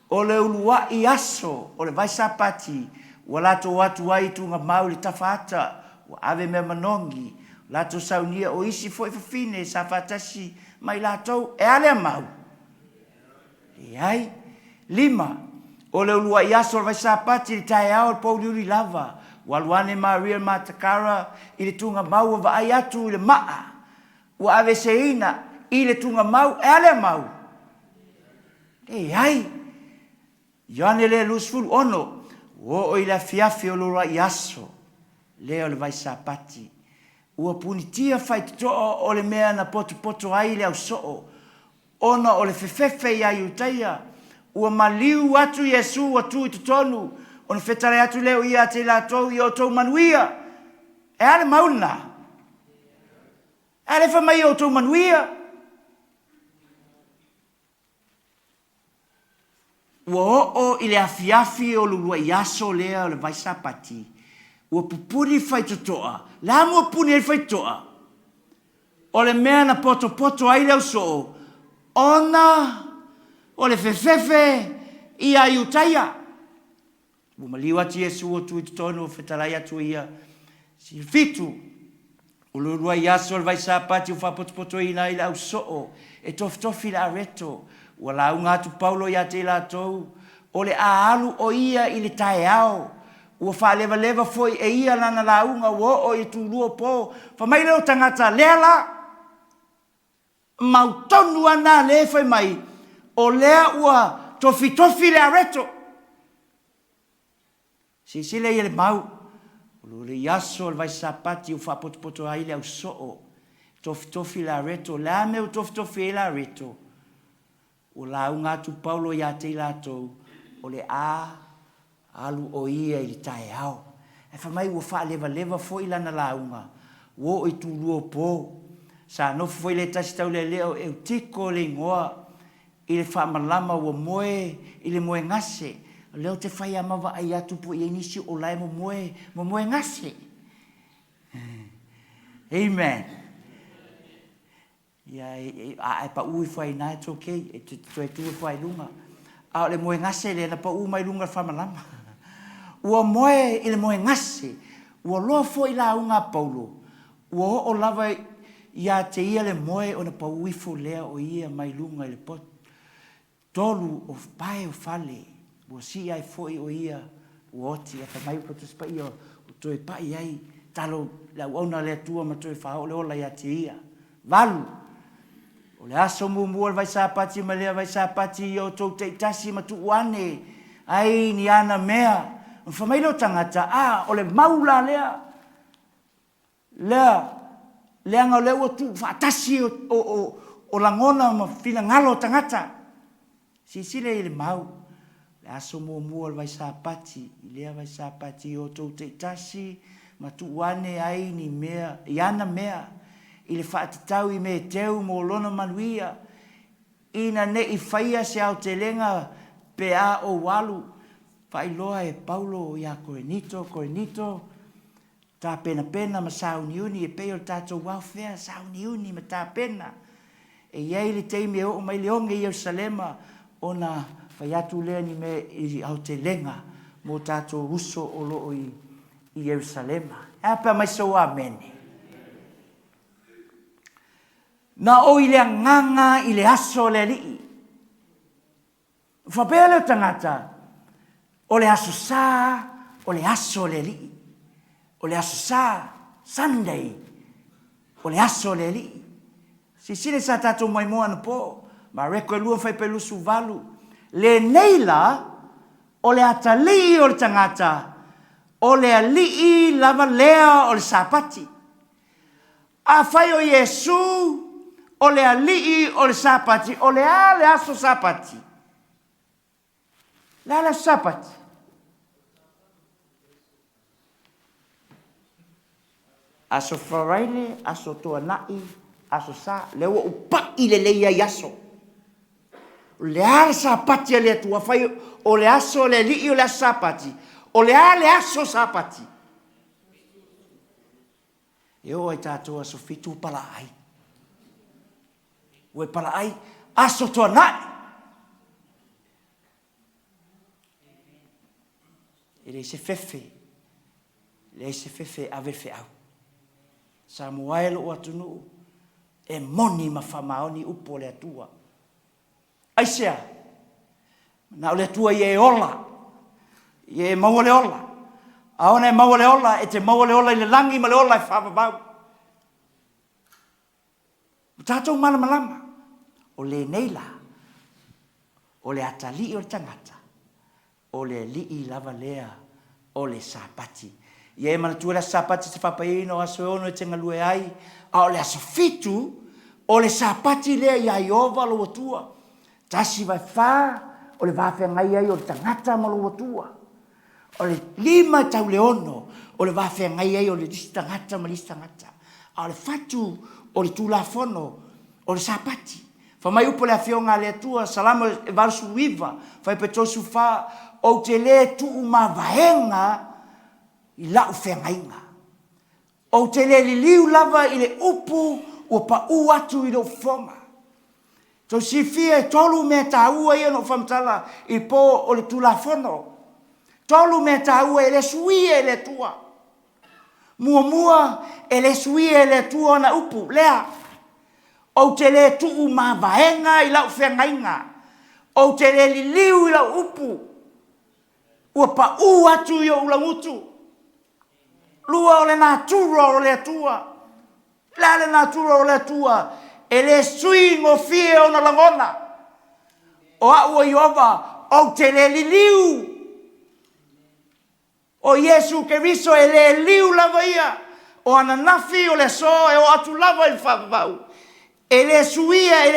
O le ulua i aso. O le vai sapati. Ua lato watu ai tunga mau le tawhata. Ua ave mea manongi. Lato saunia o isi fo i fafine sa whatasi mai lato. E ale mau. Le hai. 5. O le ulua i aso o le vai sapati le tae ao le pauliuri lava. Ioane Maria Matakara i le tunga mau wa ai atu i le maa. Ua ave seina i le tunga mau e ale mau. E ai. Ioane le lusfulu ono. O i la fiafi o lora i aso. Leo le vai sapati. Ua punitia fai toa o le mea na poto ai le au soo. Ona o le fefefe i ai utaia. Ua maliu atu Yesu atu i tutonu. O na whetare atu leo ia te lātou i o tau manuia. E ale mauna. E ale whamai o tau manuia. Ua o i le afiafi o lulua i aso lea o le vai sapati. Ua pupuri whai tutoa. La mua puni e whai toa. O le mea na poto ai leo so. Ona o le fefefe i ai utaia. Ua maliu ati Yesu o tui tutonu o whetalai atu ia. Si fitu. O lulua i aso le vai sapati o whapotopoto ina i lau soo. E tofi la reto. Ua launga atu Paulo ia te lātou. O le aalu o ia i le tae ao. Ua wha foi e ia lana launga o i tūlua po. Whamai leo tangata lea la. Mautonu ana le whai mai. O lea ua tofi la reto. Sisile ia le mau. O le iaso le vai sapati o whapotopoto ai le au soo. tofi la reto, la me o tofi la reto. O la unga tu Paulo ia te lato, o le alu o ia i tae au. E whamai ua wha leva fo ilana la unga, wo i tu lua po. Sa no fo le tasi tau le leo e tiko le ngoa, i le wha malama ua moe, i le moe ngase. Leo te whai amawa ai atu po i nisi o lai mo moe ngase. Amen. Ia e pa ui whai nai toke, e te tue whai lunga. A le moe ngase le na pa u mai lunga whamalama. Ua moe i le moe ngase, ua loa fo i la unga Paulo. Ua o lava ia te ia le moe o na pa ui fo lea o ia mai lunga i le pot. Tolu o pae o fale, ua si ai fo i o ia, ua oti, a ka mai upatus pa ia, o toi pa i ai, talo la uona le atua ma toi whao le ola ia te ia. Valu, o le aso mua vai sapati ma lea vai sapati i o tau te itasi ma tu uane, ai ni ana mea, o whamailo tangata, o le maula lea, lea ngau lea ua tu whaatasi o langona ma whina ngalo tangata, sisile i le mau, le aso mua vai sapati, i lea vai sapati i o tau te itasi, ma tu uane ai ni mea, i ana mea, i le whaatitau i me teu mo lona manuia, ina ne i whaia se au te lenga pe a o walu, whailoa e Paulo i a Korinito, ta pena ma sauniuni, e peo tātou welfare, sauniuni ma tā pena, e iei le teime o mai leonge i Jerusalema, ona whaiatu lea ni me i au te lenga, mo tātou uso o loo i Jerusalema. Apa mai so amene. Na o i le nganga i le aso le lii. Whapea leo tangata, o le aso sā, o le aso le lii. O le aso sā, Sunday, o le aso le lii. Sisile sa tatou mai moa na po, ma reko e lua whai pelu su valu. Le neila, o le atali o le tangata, o le alii lava lea o le sapati. A whai o Yesu, o le alii o le sapati, o le aso sapati. Le sapati. Aso wharaile, aso toa nai, aso sa, lewa upa i le leia i aso. Le sapati le tua whai, o le aso le alii o le sapati. O le aso sapati. E o ai tātou aso fitu pala ai. Ue pala ai, aso toa nai. E le se fefe ave fe au. Samoan o atunu, e moni ma whamaoni upo le atua. Aisea, na o le atua i e ola. Ie maua le ola. Aona e maua le ola, e te maua le ola i le langi ma le ola e whawabau. Tātou malama. O le neila. O le atali o le tangata. O le lii lava lea. O le sapati. Ie manatua le sapati te whapaino aso e ono e tenga lue ai. A o le aso fitu. O le sapati lea i aiova lo watua. Tasi vai wha. O le wawhia ngai ai o le tangata ma lo watua. O le 5 tau le ono, o le wawhia ngai ai o le tangata ma tangata. A o le fatu, o le tūlafono, o le sapati. Whamai upo le awhionga le atua, salama e varusu wiva, whai petosu wha, o te le tuu ma vahenga, i lau whengainga. O te le liu lava i le upu, o pa u atu i lo whonga. Tau si fia e tolu mea tā ua i ano whamtala, i po o le tūlafono. Tolu me taua e le suia e le tua. Mua e le suia e le tua na upu, lea. O te le tuu ma vaenga i lau whengainga. O te le liu i lau upu. Ua pa u atu i o ulangutu. Lua o le natura o le tua. Lea le natura o le tua. E le sui ngo fie o na langona. O au i ova, o te le liu. O Yesu ke riso e le liu lava ia. o ana nafi o le so e o atu lava i whapapau. E le suia e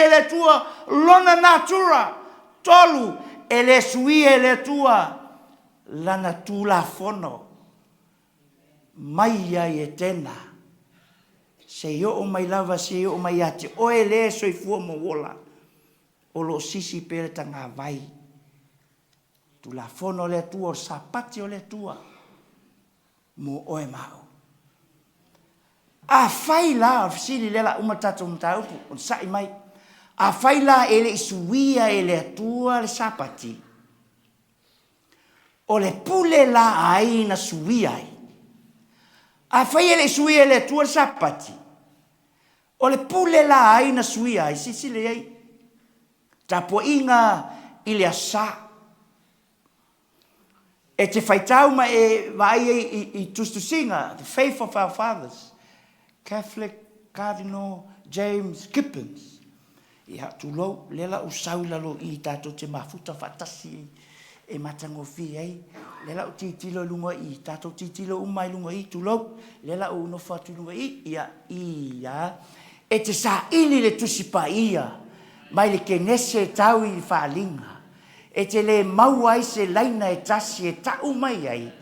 le tua lona natura. Tolu, e le suia e le tua lana tula fono. Mai ai e tena. Se yo o mai lava, se yo o mai ati. O e le so i fua mo wola. O lo sisi pere tanga vai. Tula fono le tua, o sapati o le tua. Mo oe mau. A fai la, fisili lela umatato Mataupu, on sai mai. A fai la e le isuia e le tua le sapati. O le pule la ai na suiai. A fai e le isuia e le tua le sapati. O le pule la ai na suiai, sisili ai. Tapo inga i le asa. E te whaitau ma e vai i tustusinga, the faith of our fathers. Catholic, Cardenal, James, Kippens. Ia tulau, lela usau lalo i tato te mafuta fatasi e matangofi ai. Lela u titilo lunga i, tato titilo umai lunga i, tulau, lela u no fatu lunga i, ia. E te sa ili le tusipa ia, mai le kenese tau i whalinga. E te le mau ai se laina e tasi e tau mai ai,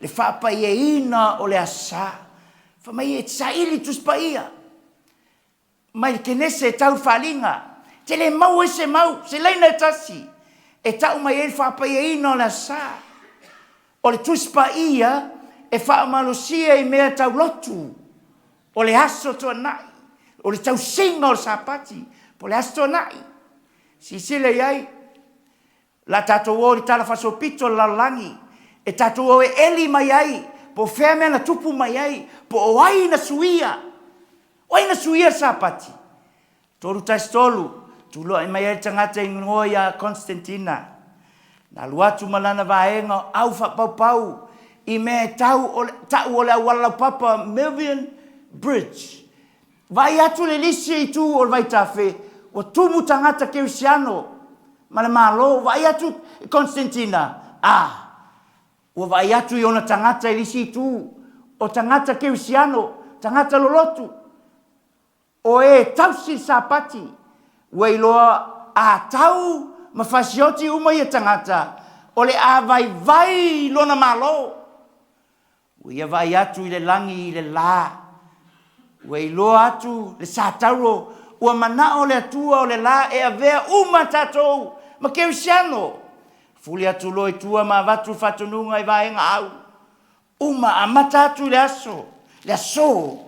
le whaapai e ina o le asa. Mai e sa ili tuspa ia. Mai kenese tau whalinga. Te le mau e se mau, se leina e tasi. E tau mai e whaapai e ino la sa. O le tuspa ia, e whaamalosia i mea tau lotu. O le aso toa nai. O le tau singa o le sapati. Po le aso toa nai. Si sile iai. La tato o li tala faso pito la langi. E tato o e eli mai ai. Po fea mea na tupu mai ai. Po o ai na suia. O ai na suia sapati. Tolu tais tolu. Tulo ai mai ai tangata i ngoia Constantina. Na luatu malana vaenga au whapau. I me tau o le awala papa Million Bridge. Vai atu le lisi i tu o vai tafe. O tumu tangata kerisiano. Male malo. Vai atu Constantina. O vai atu i ona tangata i lisi tu. O tangata kerisiano. Tangata lolotu. O e tausi sapati. Wei loa a tau mafasioti uma i tangata. O le a vai lona malo. Wei vai atu i le langi i le la. Wei loa atu le satauro. Ua mana o le atua o le la e avea uma tatou. Ma kerisiano. Fuli atu loi tua ma vatu fatununga i vaenga au. Uma amata atu le aso. Le aso.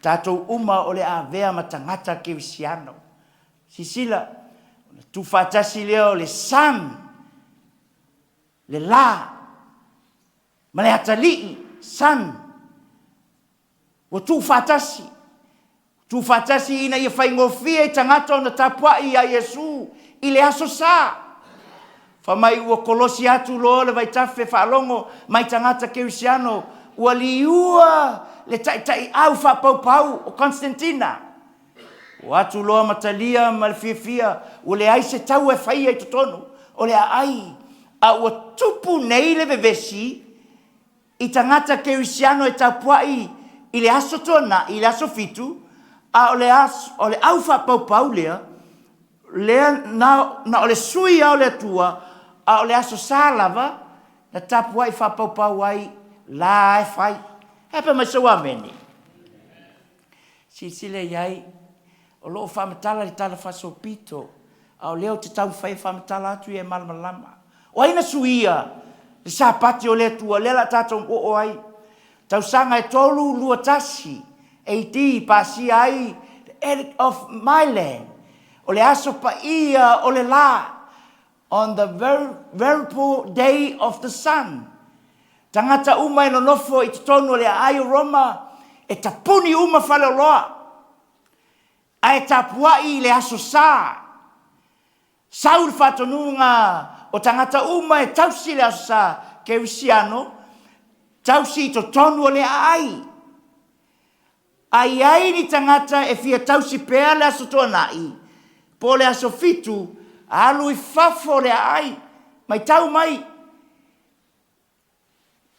Tatou uma o le avea matangata kerisiano. Sisila. Tu fatasi leo le san. Le la. Ma le atalii. San. O tu fatasi. Tu fatasi ina ia whaingofia i tangata o na tapua i a Yesu. I le aso sa. Whamai ua kolosi atu lo le vai tafe whaalongo mai tangata kerisiano. Ua liua le tai au whapaupau o Constantina. O atu loa matalia ma le fia. O le ai se tau e whai ai totonu. O le ai. A ua tupu nei le vevesi. I tangata kerisiano e tapuai. I le aso tona, i le aso fitu. A o le au whapaupau lea. Lea na o le sui au le tua. A o le aso sālava. Na tapuai whapaupau ai. La e whai. Hepa mai sau ameni. Sisile iai. O loo whamatala li tala whaso pito. A o leo te tau whai whamatala atu i e malamalama. O aina suia. Le sāpati o le tua. Lela tātou o ai. Tau sanga e tolu lua tasi. E ti pasi ai. The edict of my land. O le aso pa ia o le la. On the veritable day of the sun. Tangata uma ino nofo i tonu le ai Roma. E tapuni uma whale loa. Ai tapuai le aso sa. Saul whatonunga. O tangata uma e tausi le aso sa. Kerisiano. Tausi to tonu le ai. Ai ni tangata e fia tausi pea le aso tonai. Po le aso fitu. Alu i fafo le ai. Mai tau mai.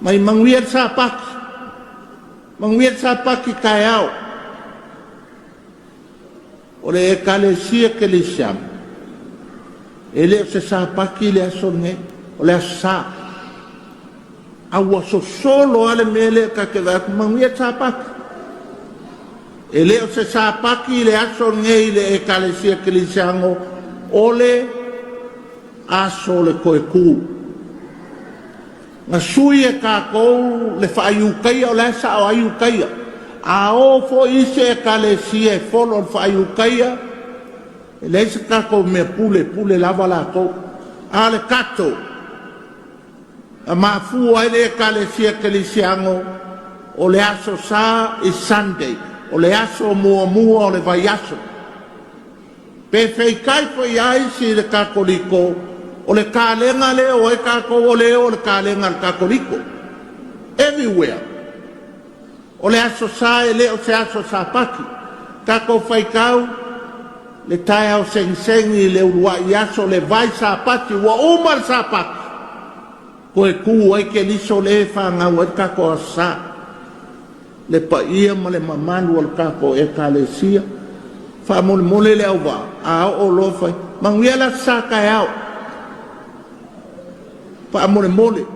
Mai manguia sa paki. Manguia sa paki kai au. O le ekalesia ke le siam. E le se sa paki le asonge. O le asa. Awa so solo ale mele ka ke va manguia sa paki. E le se sa paki le asonge le ekalesia ke le siango. O le aso le koe ku. Nga sui e kākou le whaaiukaia o le sa o aiukaia. A o fo ise e kalesia e folo le whaaiukaia. E le ise kākou mea pule lava la kou. A le kato. A maafu ai le kalesia ke le siango o le aso sa i Sunday. O le aso mua o le vai aso. Pe fei kai fo iai si le kākoliko. O le kālenga le o e kākou o le kālenga le kākoliko. Everywhere. O le aso sa e le o se aso sa paki. Kākou whaikau, le tai au sengi le urua i aso le vai sa paki, wa umar sa paki. Ko e ku ai ke liso le whangau e kākou a sa. Le pa ia ma le mamanu o le kākou e kālesia. Wha mole le au wa, a o lo whai. Manguela sa kai au. Pa mole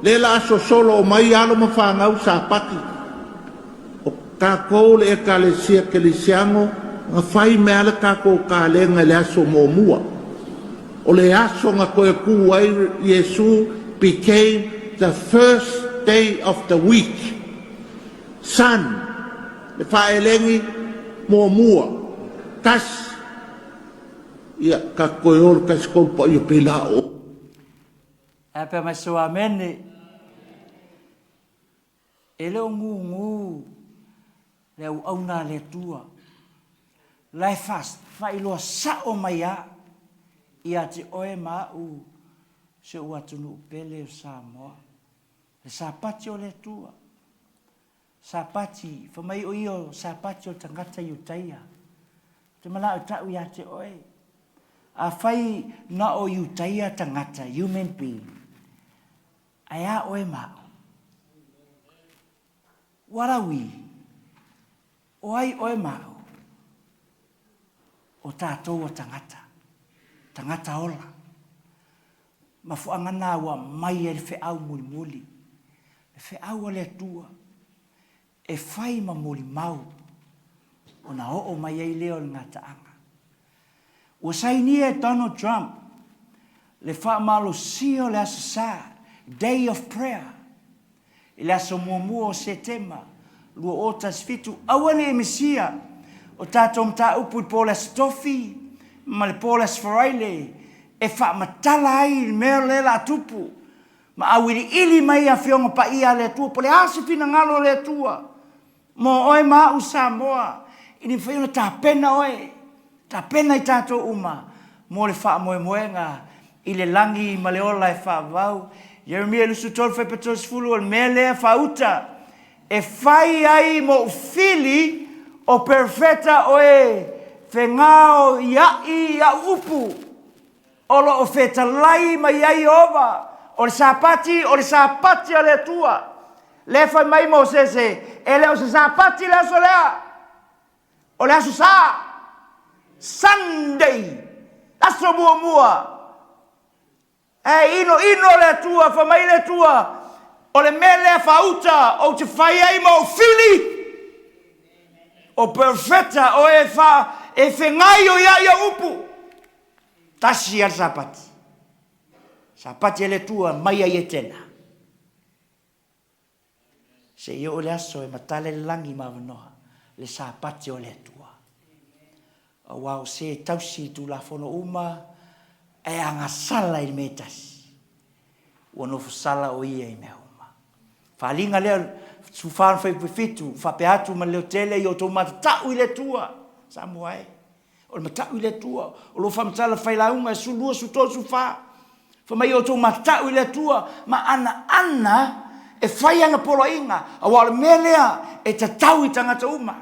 le la aso solo o mai alo ma whangau sa paki o kākou le e kalesia ke li siango nga whai mea le kākou kālenga le aso mōmua o le aso nga koe ku ai Yesu became the first day of the week sun le whaelengi mōmua kas ia ka koe ol kas kolpa i pila o Apa masuk amen ni. Ele ngu le au na le tua. Lai fast fai lo sa o maya ia te oe ma u se ua tunu pele Samoa. Le sapati o le tua. Sapati fa mai o io sapati o tangata Iutaia. Te mala o tau ia te oe. A fai na o Iutaia tangata human being. Aia oe mao. Warawi. Oai oe mao. O tātou o tangata. Tangata ola. Mafuangana wa mai e fe au muli. Fe au le tua. E fai ma muli mau. O na o mai e leo ngata anga. O saini e Donald Trump. Le fa malo sio le asasa. Day of prayer. Ila so muamua o setema. Lua o tasfitu. Awane e Misia. O tātou Mataupu po le stofi. Ma le po le sfaraile. E wha matala ai mea le la tupu. Ma awiri ili mai a fionga pa ia le tua. Po le asifina ngalo le tua. Mo oe maa u Samoa. Ini whaiona tā pena oe. Tā pena i tātou uma. Mo le wha moenga. I le langi ma le ola e wha vau. Jeremia lusu tol fai petos fulu o mele fauta. E fai ai mo fili o perfeta oe. Fengao ia upu. Olo o feta lai ma ia ova. O le sapati o le tua. Le fai mai Mosese. E le o se sapati le aso lea. O le aso sa. Sunday. Aso mua. E ino le tua, fa mai le tua. O le mele fauta, o te fai ai ma o fili. O perfetta, o e whengai o ia upu. Tasi al sapati. Sapati e le tua, mai ai e tena. Se io o le aso e matale le langi ma vanoha. Le sapati o le tua. O wao se tausi tu la fono uma. E anga sala i metasi. Wano sala o ia i mea uma. Whalinga leo, sufaan whai fitu, whapeatu ma leo tele i o tō matatau i le tua. Samoa e. O le matau i le tua. O lo whamatala whai launga e sulua su tō sufa. Whamai o tō matatau i le tua. Ma ana e whai anga polo inga. A wale melea e tatau i tangata uma.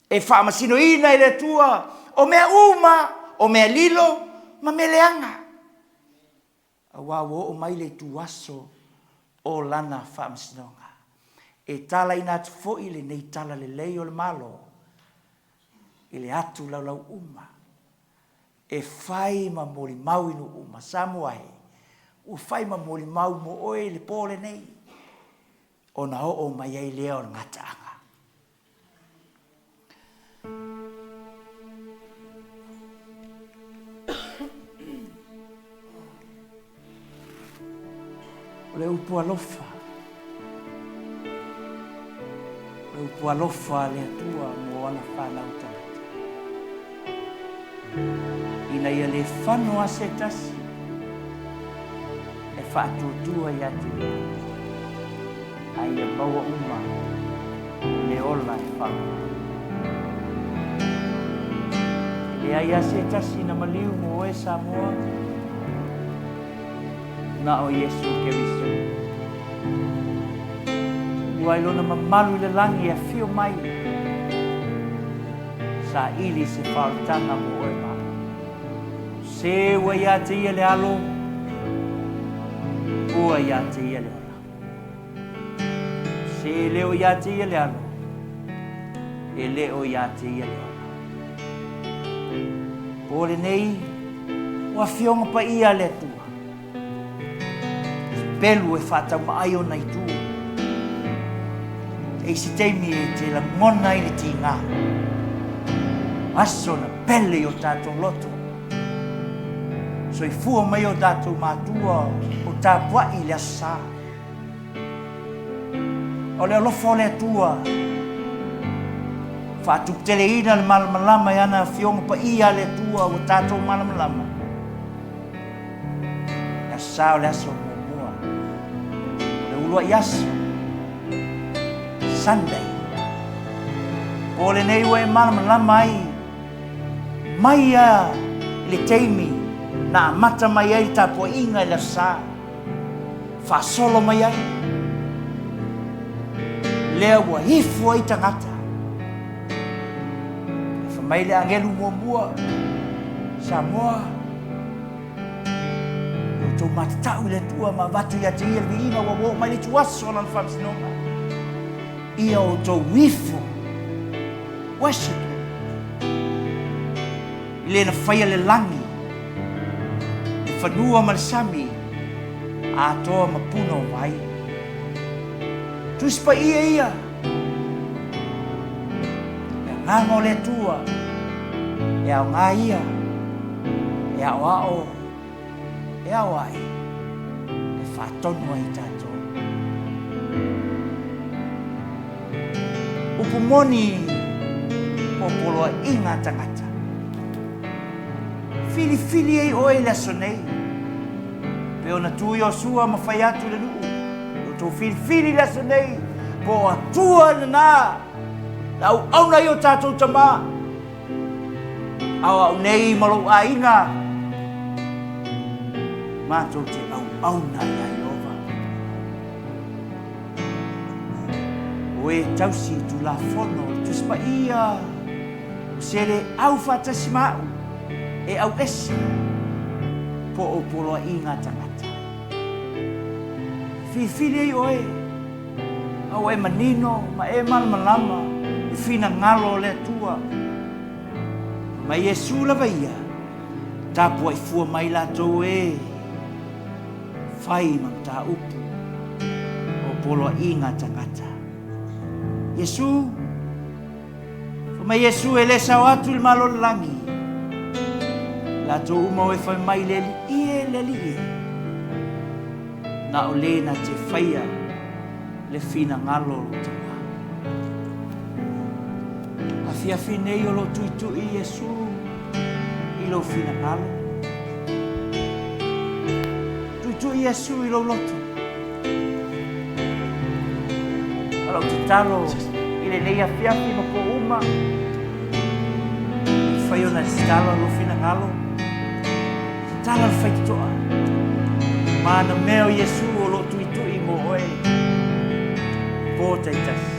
E whamasino ina i le tua. O mea uma, o mea lilo, ma meleanga. A wawo o mai le tuaso o lana whaamasinoga. E tala ina atu fo'i le nei tala le lei o le malo. I le atu lau uma. E whai ma moli mau inu uma Samoa he. U whai ma moli mau mo oe le pōle nei. O na o mai ei lea o ngataanga. O le upu alofa. Le upu alofa le atua mo ana whanau tangata. Ina ia le whanua se tasi. E whaatutua ia te lea. Ai e maua uma. Le ola e whanua. Le ia se tasi na maliu mo e Samoa. Na o Yesu ke visu. Uai lona mamalu le langi e fio mai. Sa ili se whautanga mo oe ma. Se ua ia te ia le alo. Ua ia te ia le ala. Se leo ia te ia le alo. E leo ia te ia le ala. Pole nei, ua fionga pa ia le tua. Pelu e Fata mai o nei tu. E si teimi e te la mona i le tinga. Aso na pele o tātou loto. So i fua mai o tātou mātua o tā puai le asa. O le alofa o le atua. Whātuk tele ina le malamalama i ana fionga pa ia le atua o tātou malamalama. Le asa o le aso mo. Lua yasu Sunday Pole nei ua e malama mai Mai a le teimi Na mata mai ai tapo inga le sa Whasolo mai ai Lea ua hifu ai tangata Whamai le angelu mua Samoa Tō matatau le tua ma watu ia te ia viina wa wo mai le tuaso na whamsinonga. Ia o tō wifu. Worship. Ile na whaia le langi. E whanua ma le sami. A toa ma puno vai. Tuspa ia. E ngango le tua. E au ngā ia. E au ao. E awai, e whatonu ai tātou. Upumoni popoloa inga tangata. Fili ei oe la sonei. Peo na tui o sua ma whai atu le nuu. O tō fili la sonei. Po atua na nā. Nau auna i o tātou tamā. Awa unei malo a inga. Mātou te au na ia Iova. Oe tausi tu la fono, tu spa ia. Se le au whatasi mau, e au esi. Po o poloa inga tangata. Whiwhiri ei oe. Au e manino, ma e malama, e whina ngalo le tua. Ma Yesu lava ia. Tāpua i fua mai la tō e. Whai mang tā upu o poloa inga tangata. Yesu, whamai Yesu e le sao atu le malo langi. La tō umau e whai mai le li e. Na o le na te whaia le whina ngalo lo tanga. A whiawhi nei o lo tuitu i Yesu i lo whina ngalo. Tu Yesu i lo loto. Alau te talo i le nei a whiawhi ma ko uma. Whai ona stala lo whina ngalo. Tala le whai toa. Mana meo Yesu o lo tuitui mo oe. Po te tasi.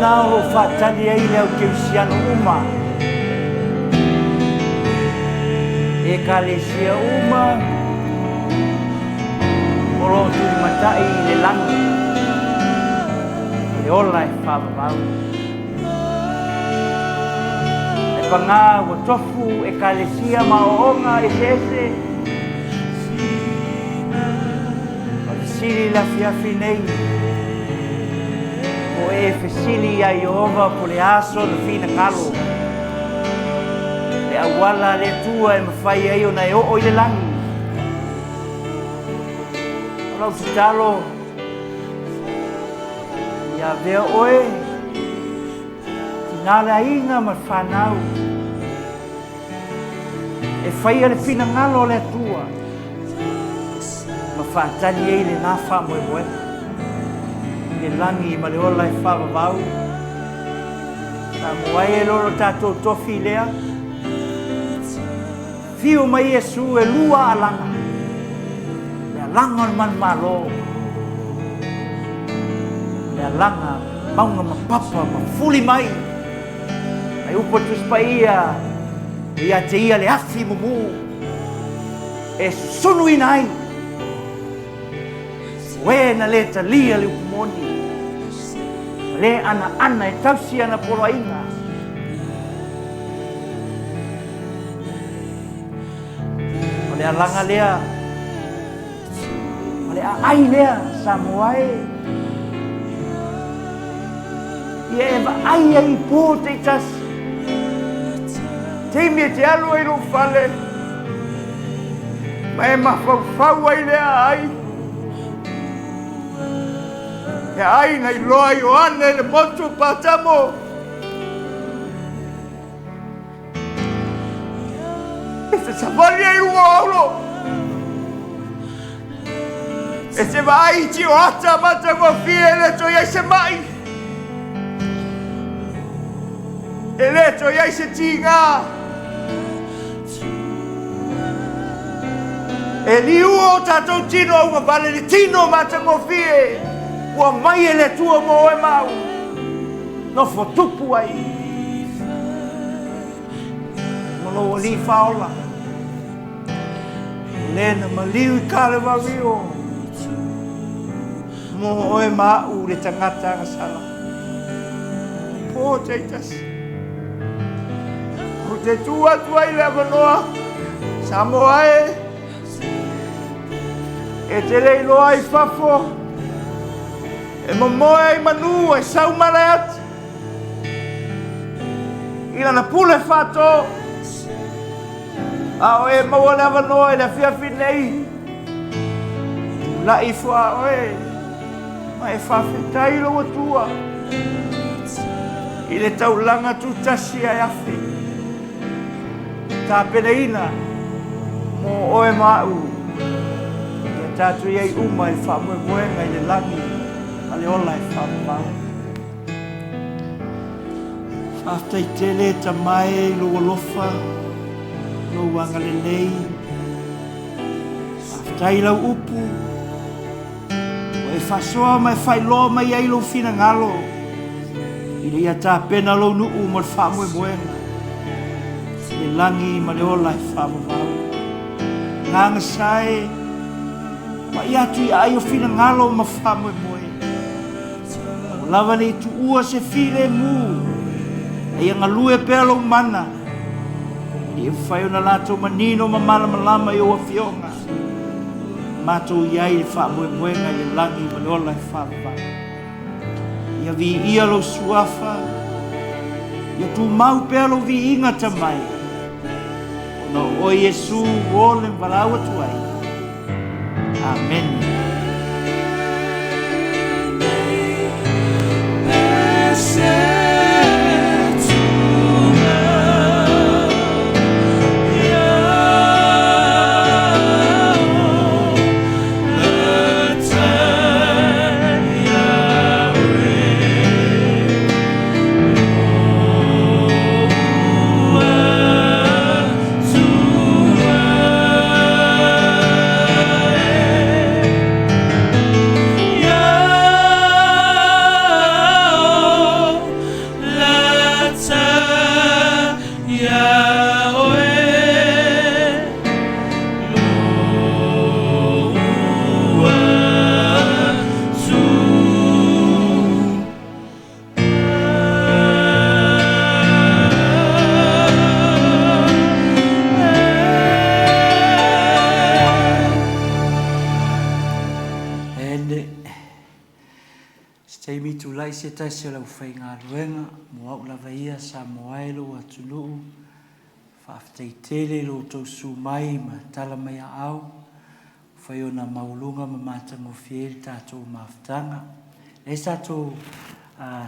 na o whaatani ai leo ke usiano uma. E ka lesia uma. Oro tui matai le langi. E ola e whamamau. E panga o tofu e ka lesia maoonga e sese. Sili la fiafi nei. O e fesili a Iova po le aso na fina kalo. Le awala le tua e mawhai ai o na e o i le langi. Olau te talo. Ia vea oe. Tinala inga ma whanau. E whai ale fina ngalo le tua. Ma whaatani ei le nā wha moe moe. Le langi ma le ola e whawawau. Sa moai e loro tātou tofi lea. Whio mai Iesu e lua alanga. Le alanga man malo. Le alanga maunga ma papa ma fuli mai. Ai upo tuspa ia. Ia te ia le afi mumu. E sunu inai. Wena le talia le ukumoni. Le ana e tausi ana polo inga. O le alanga lea. O le ai lea Samoan. Ia eva ai ai po te tasi. Teimi e te alu ai lo fale. Ma e mawhau ai lea ai. E ai nei loa Ioane le motu patamo. E se savali ai ua aulo. E se vai ti o ata Matagofie le to iai se mai. E le to iai se tinga. E li uo tatou tino au ma vale li tino Matagofie. Ua mai e le tua mo e mau. No fotupu ai. Mono o li faola. Lena ma liu I kale wawio. Mo o e mau le tangata ngasala. Po te itasi. O te tua tua I le avanoa. Samoan. E te lei loa I fafo. E mamoe I manu e sau mare ati. Ina na pule fato. A o e maua le avanoa I le fiafi nei. La I fua oe. Ma e whawhetai lo atua. I le taulanga tu tasi ai afi. Tā pene ina. Mo oe mau. Ia tātu iei uma I whamoemoenga I le langi. Ale ola e whamau. Whaftai tele ta mai lo alofa. Lo Aigalelei. Whaftai lau upu. O e whasoa mai whailoa mai ai lo fina ngalo. I le ia tā pena lo nuu mo le whamoemoenga. Le langi ma le ola e whamau. Nganga sae. Ma ia tu I ai o fina ngalo ma whamoemoenga. Lava ni tu ua se file mu. E ngalue pelo mana. I whai ona lato manino ma malama I o awhionga. Mato iai whamoemoenga I langi ma le ola e whawha. Ia vi ia lo suafa. Ia tu mau pelo vi inga tamai. Ona o Iesu o le valaua tuai. Amen. kai se tai se lau whai ngā ruenga, mo au lava ia sa moaelo wa tunuu, whaaftei tele lo tau su mai ma tala mai a au, whai o na maulunga ma mātango fieri tātou maaftanga. E tātou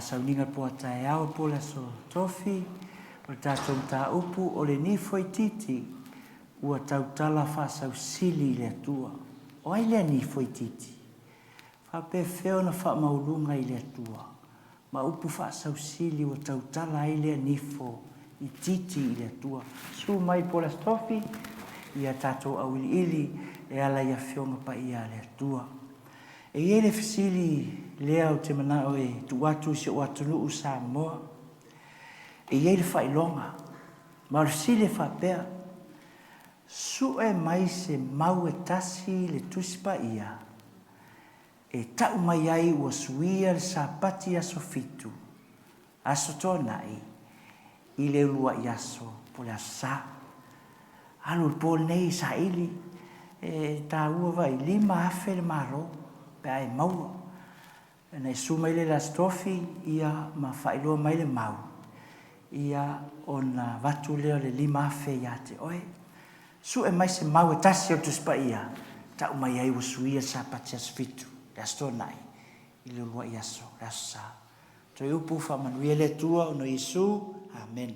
sauninga po atai au po la so tofi, o tātou Mataupu o le nifoi titi, ua tau tala whaasau sili le atua. O ai lea nifoi titi. Whape feo na wha maulunga i le atua. Ma upu whaasau sili ua tau tala ai lea nifo i titi i le atua. Su mai po la stofi, ia tātou au ili e ala ia whionga pa ia le atua. E ie le fisili lea o te manao e tu watu si o atu nuu Samoa. E ie le whailonga. Ma le sili whapea. Su e mai se mau e tasi le tusipa ia. E tau mai ai ua suia le sapati aso fitu. Aso tonai. I le ulua i aso po le asa. Alu po nei sa ili. E ta ua vai 5 afe le maro. Pe ai maua. E nei su mai le la stofi ia ma whailua mai le mau. Ia ona watu leo le 5 afe ia te oe. Su e mai se mau e tasi o tusipa ia. Tau mai ai ua suia sapati aso fitu. Asto nai, ili ulua i aso, rasa. Toi upu wha manuia le tua, ono Yesu, amen.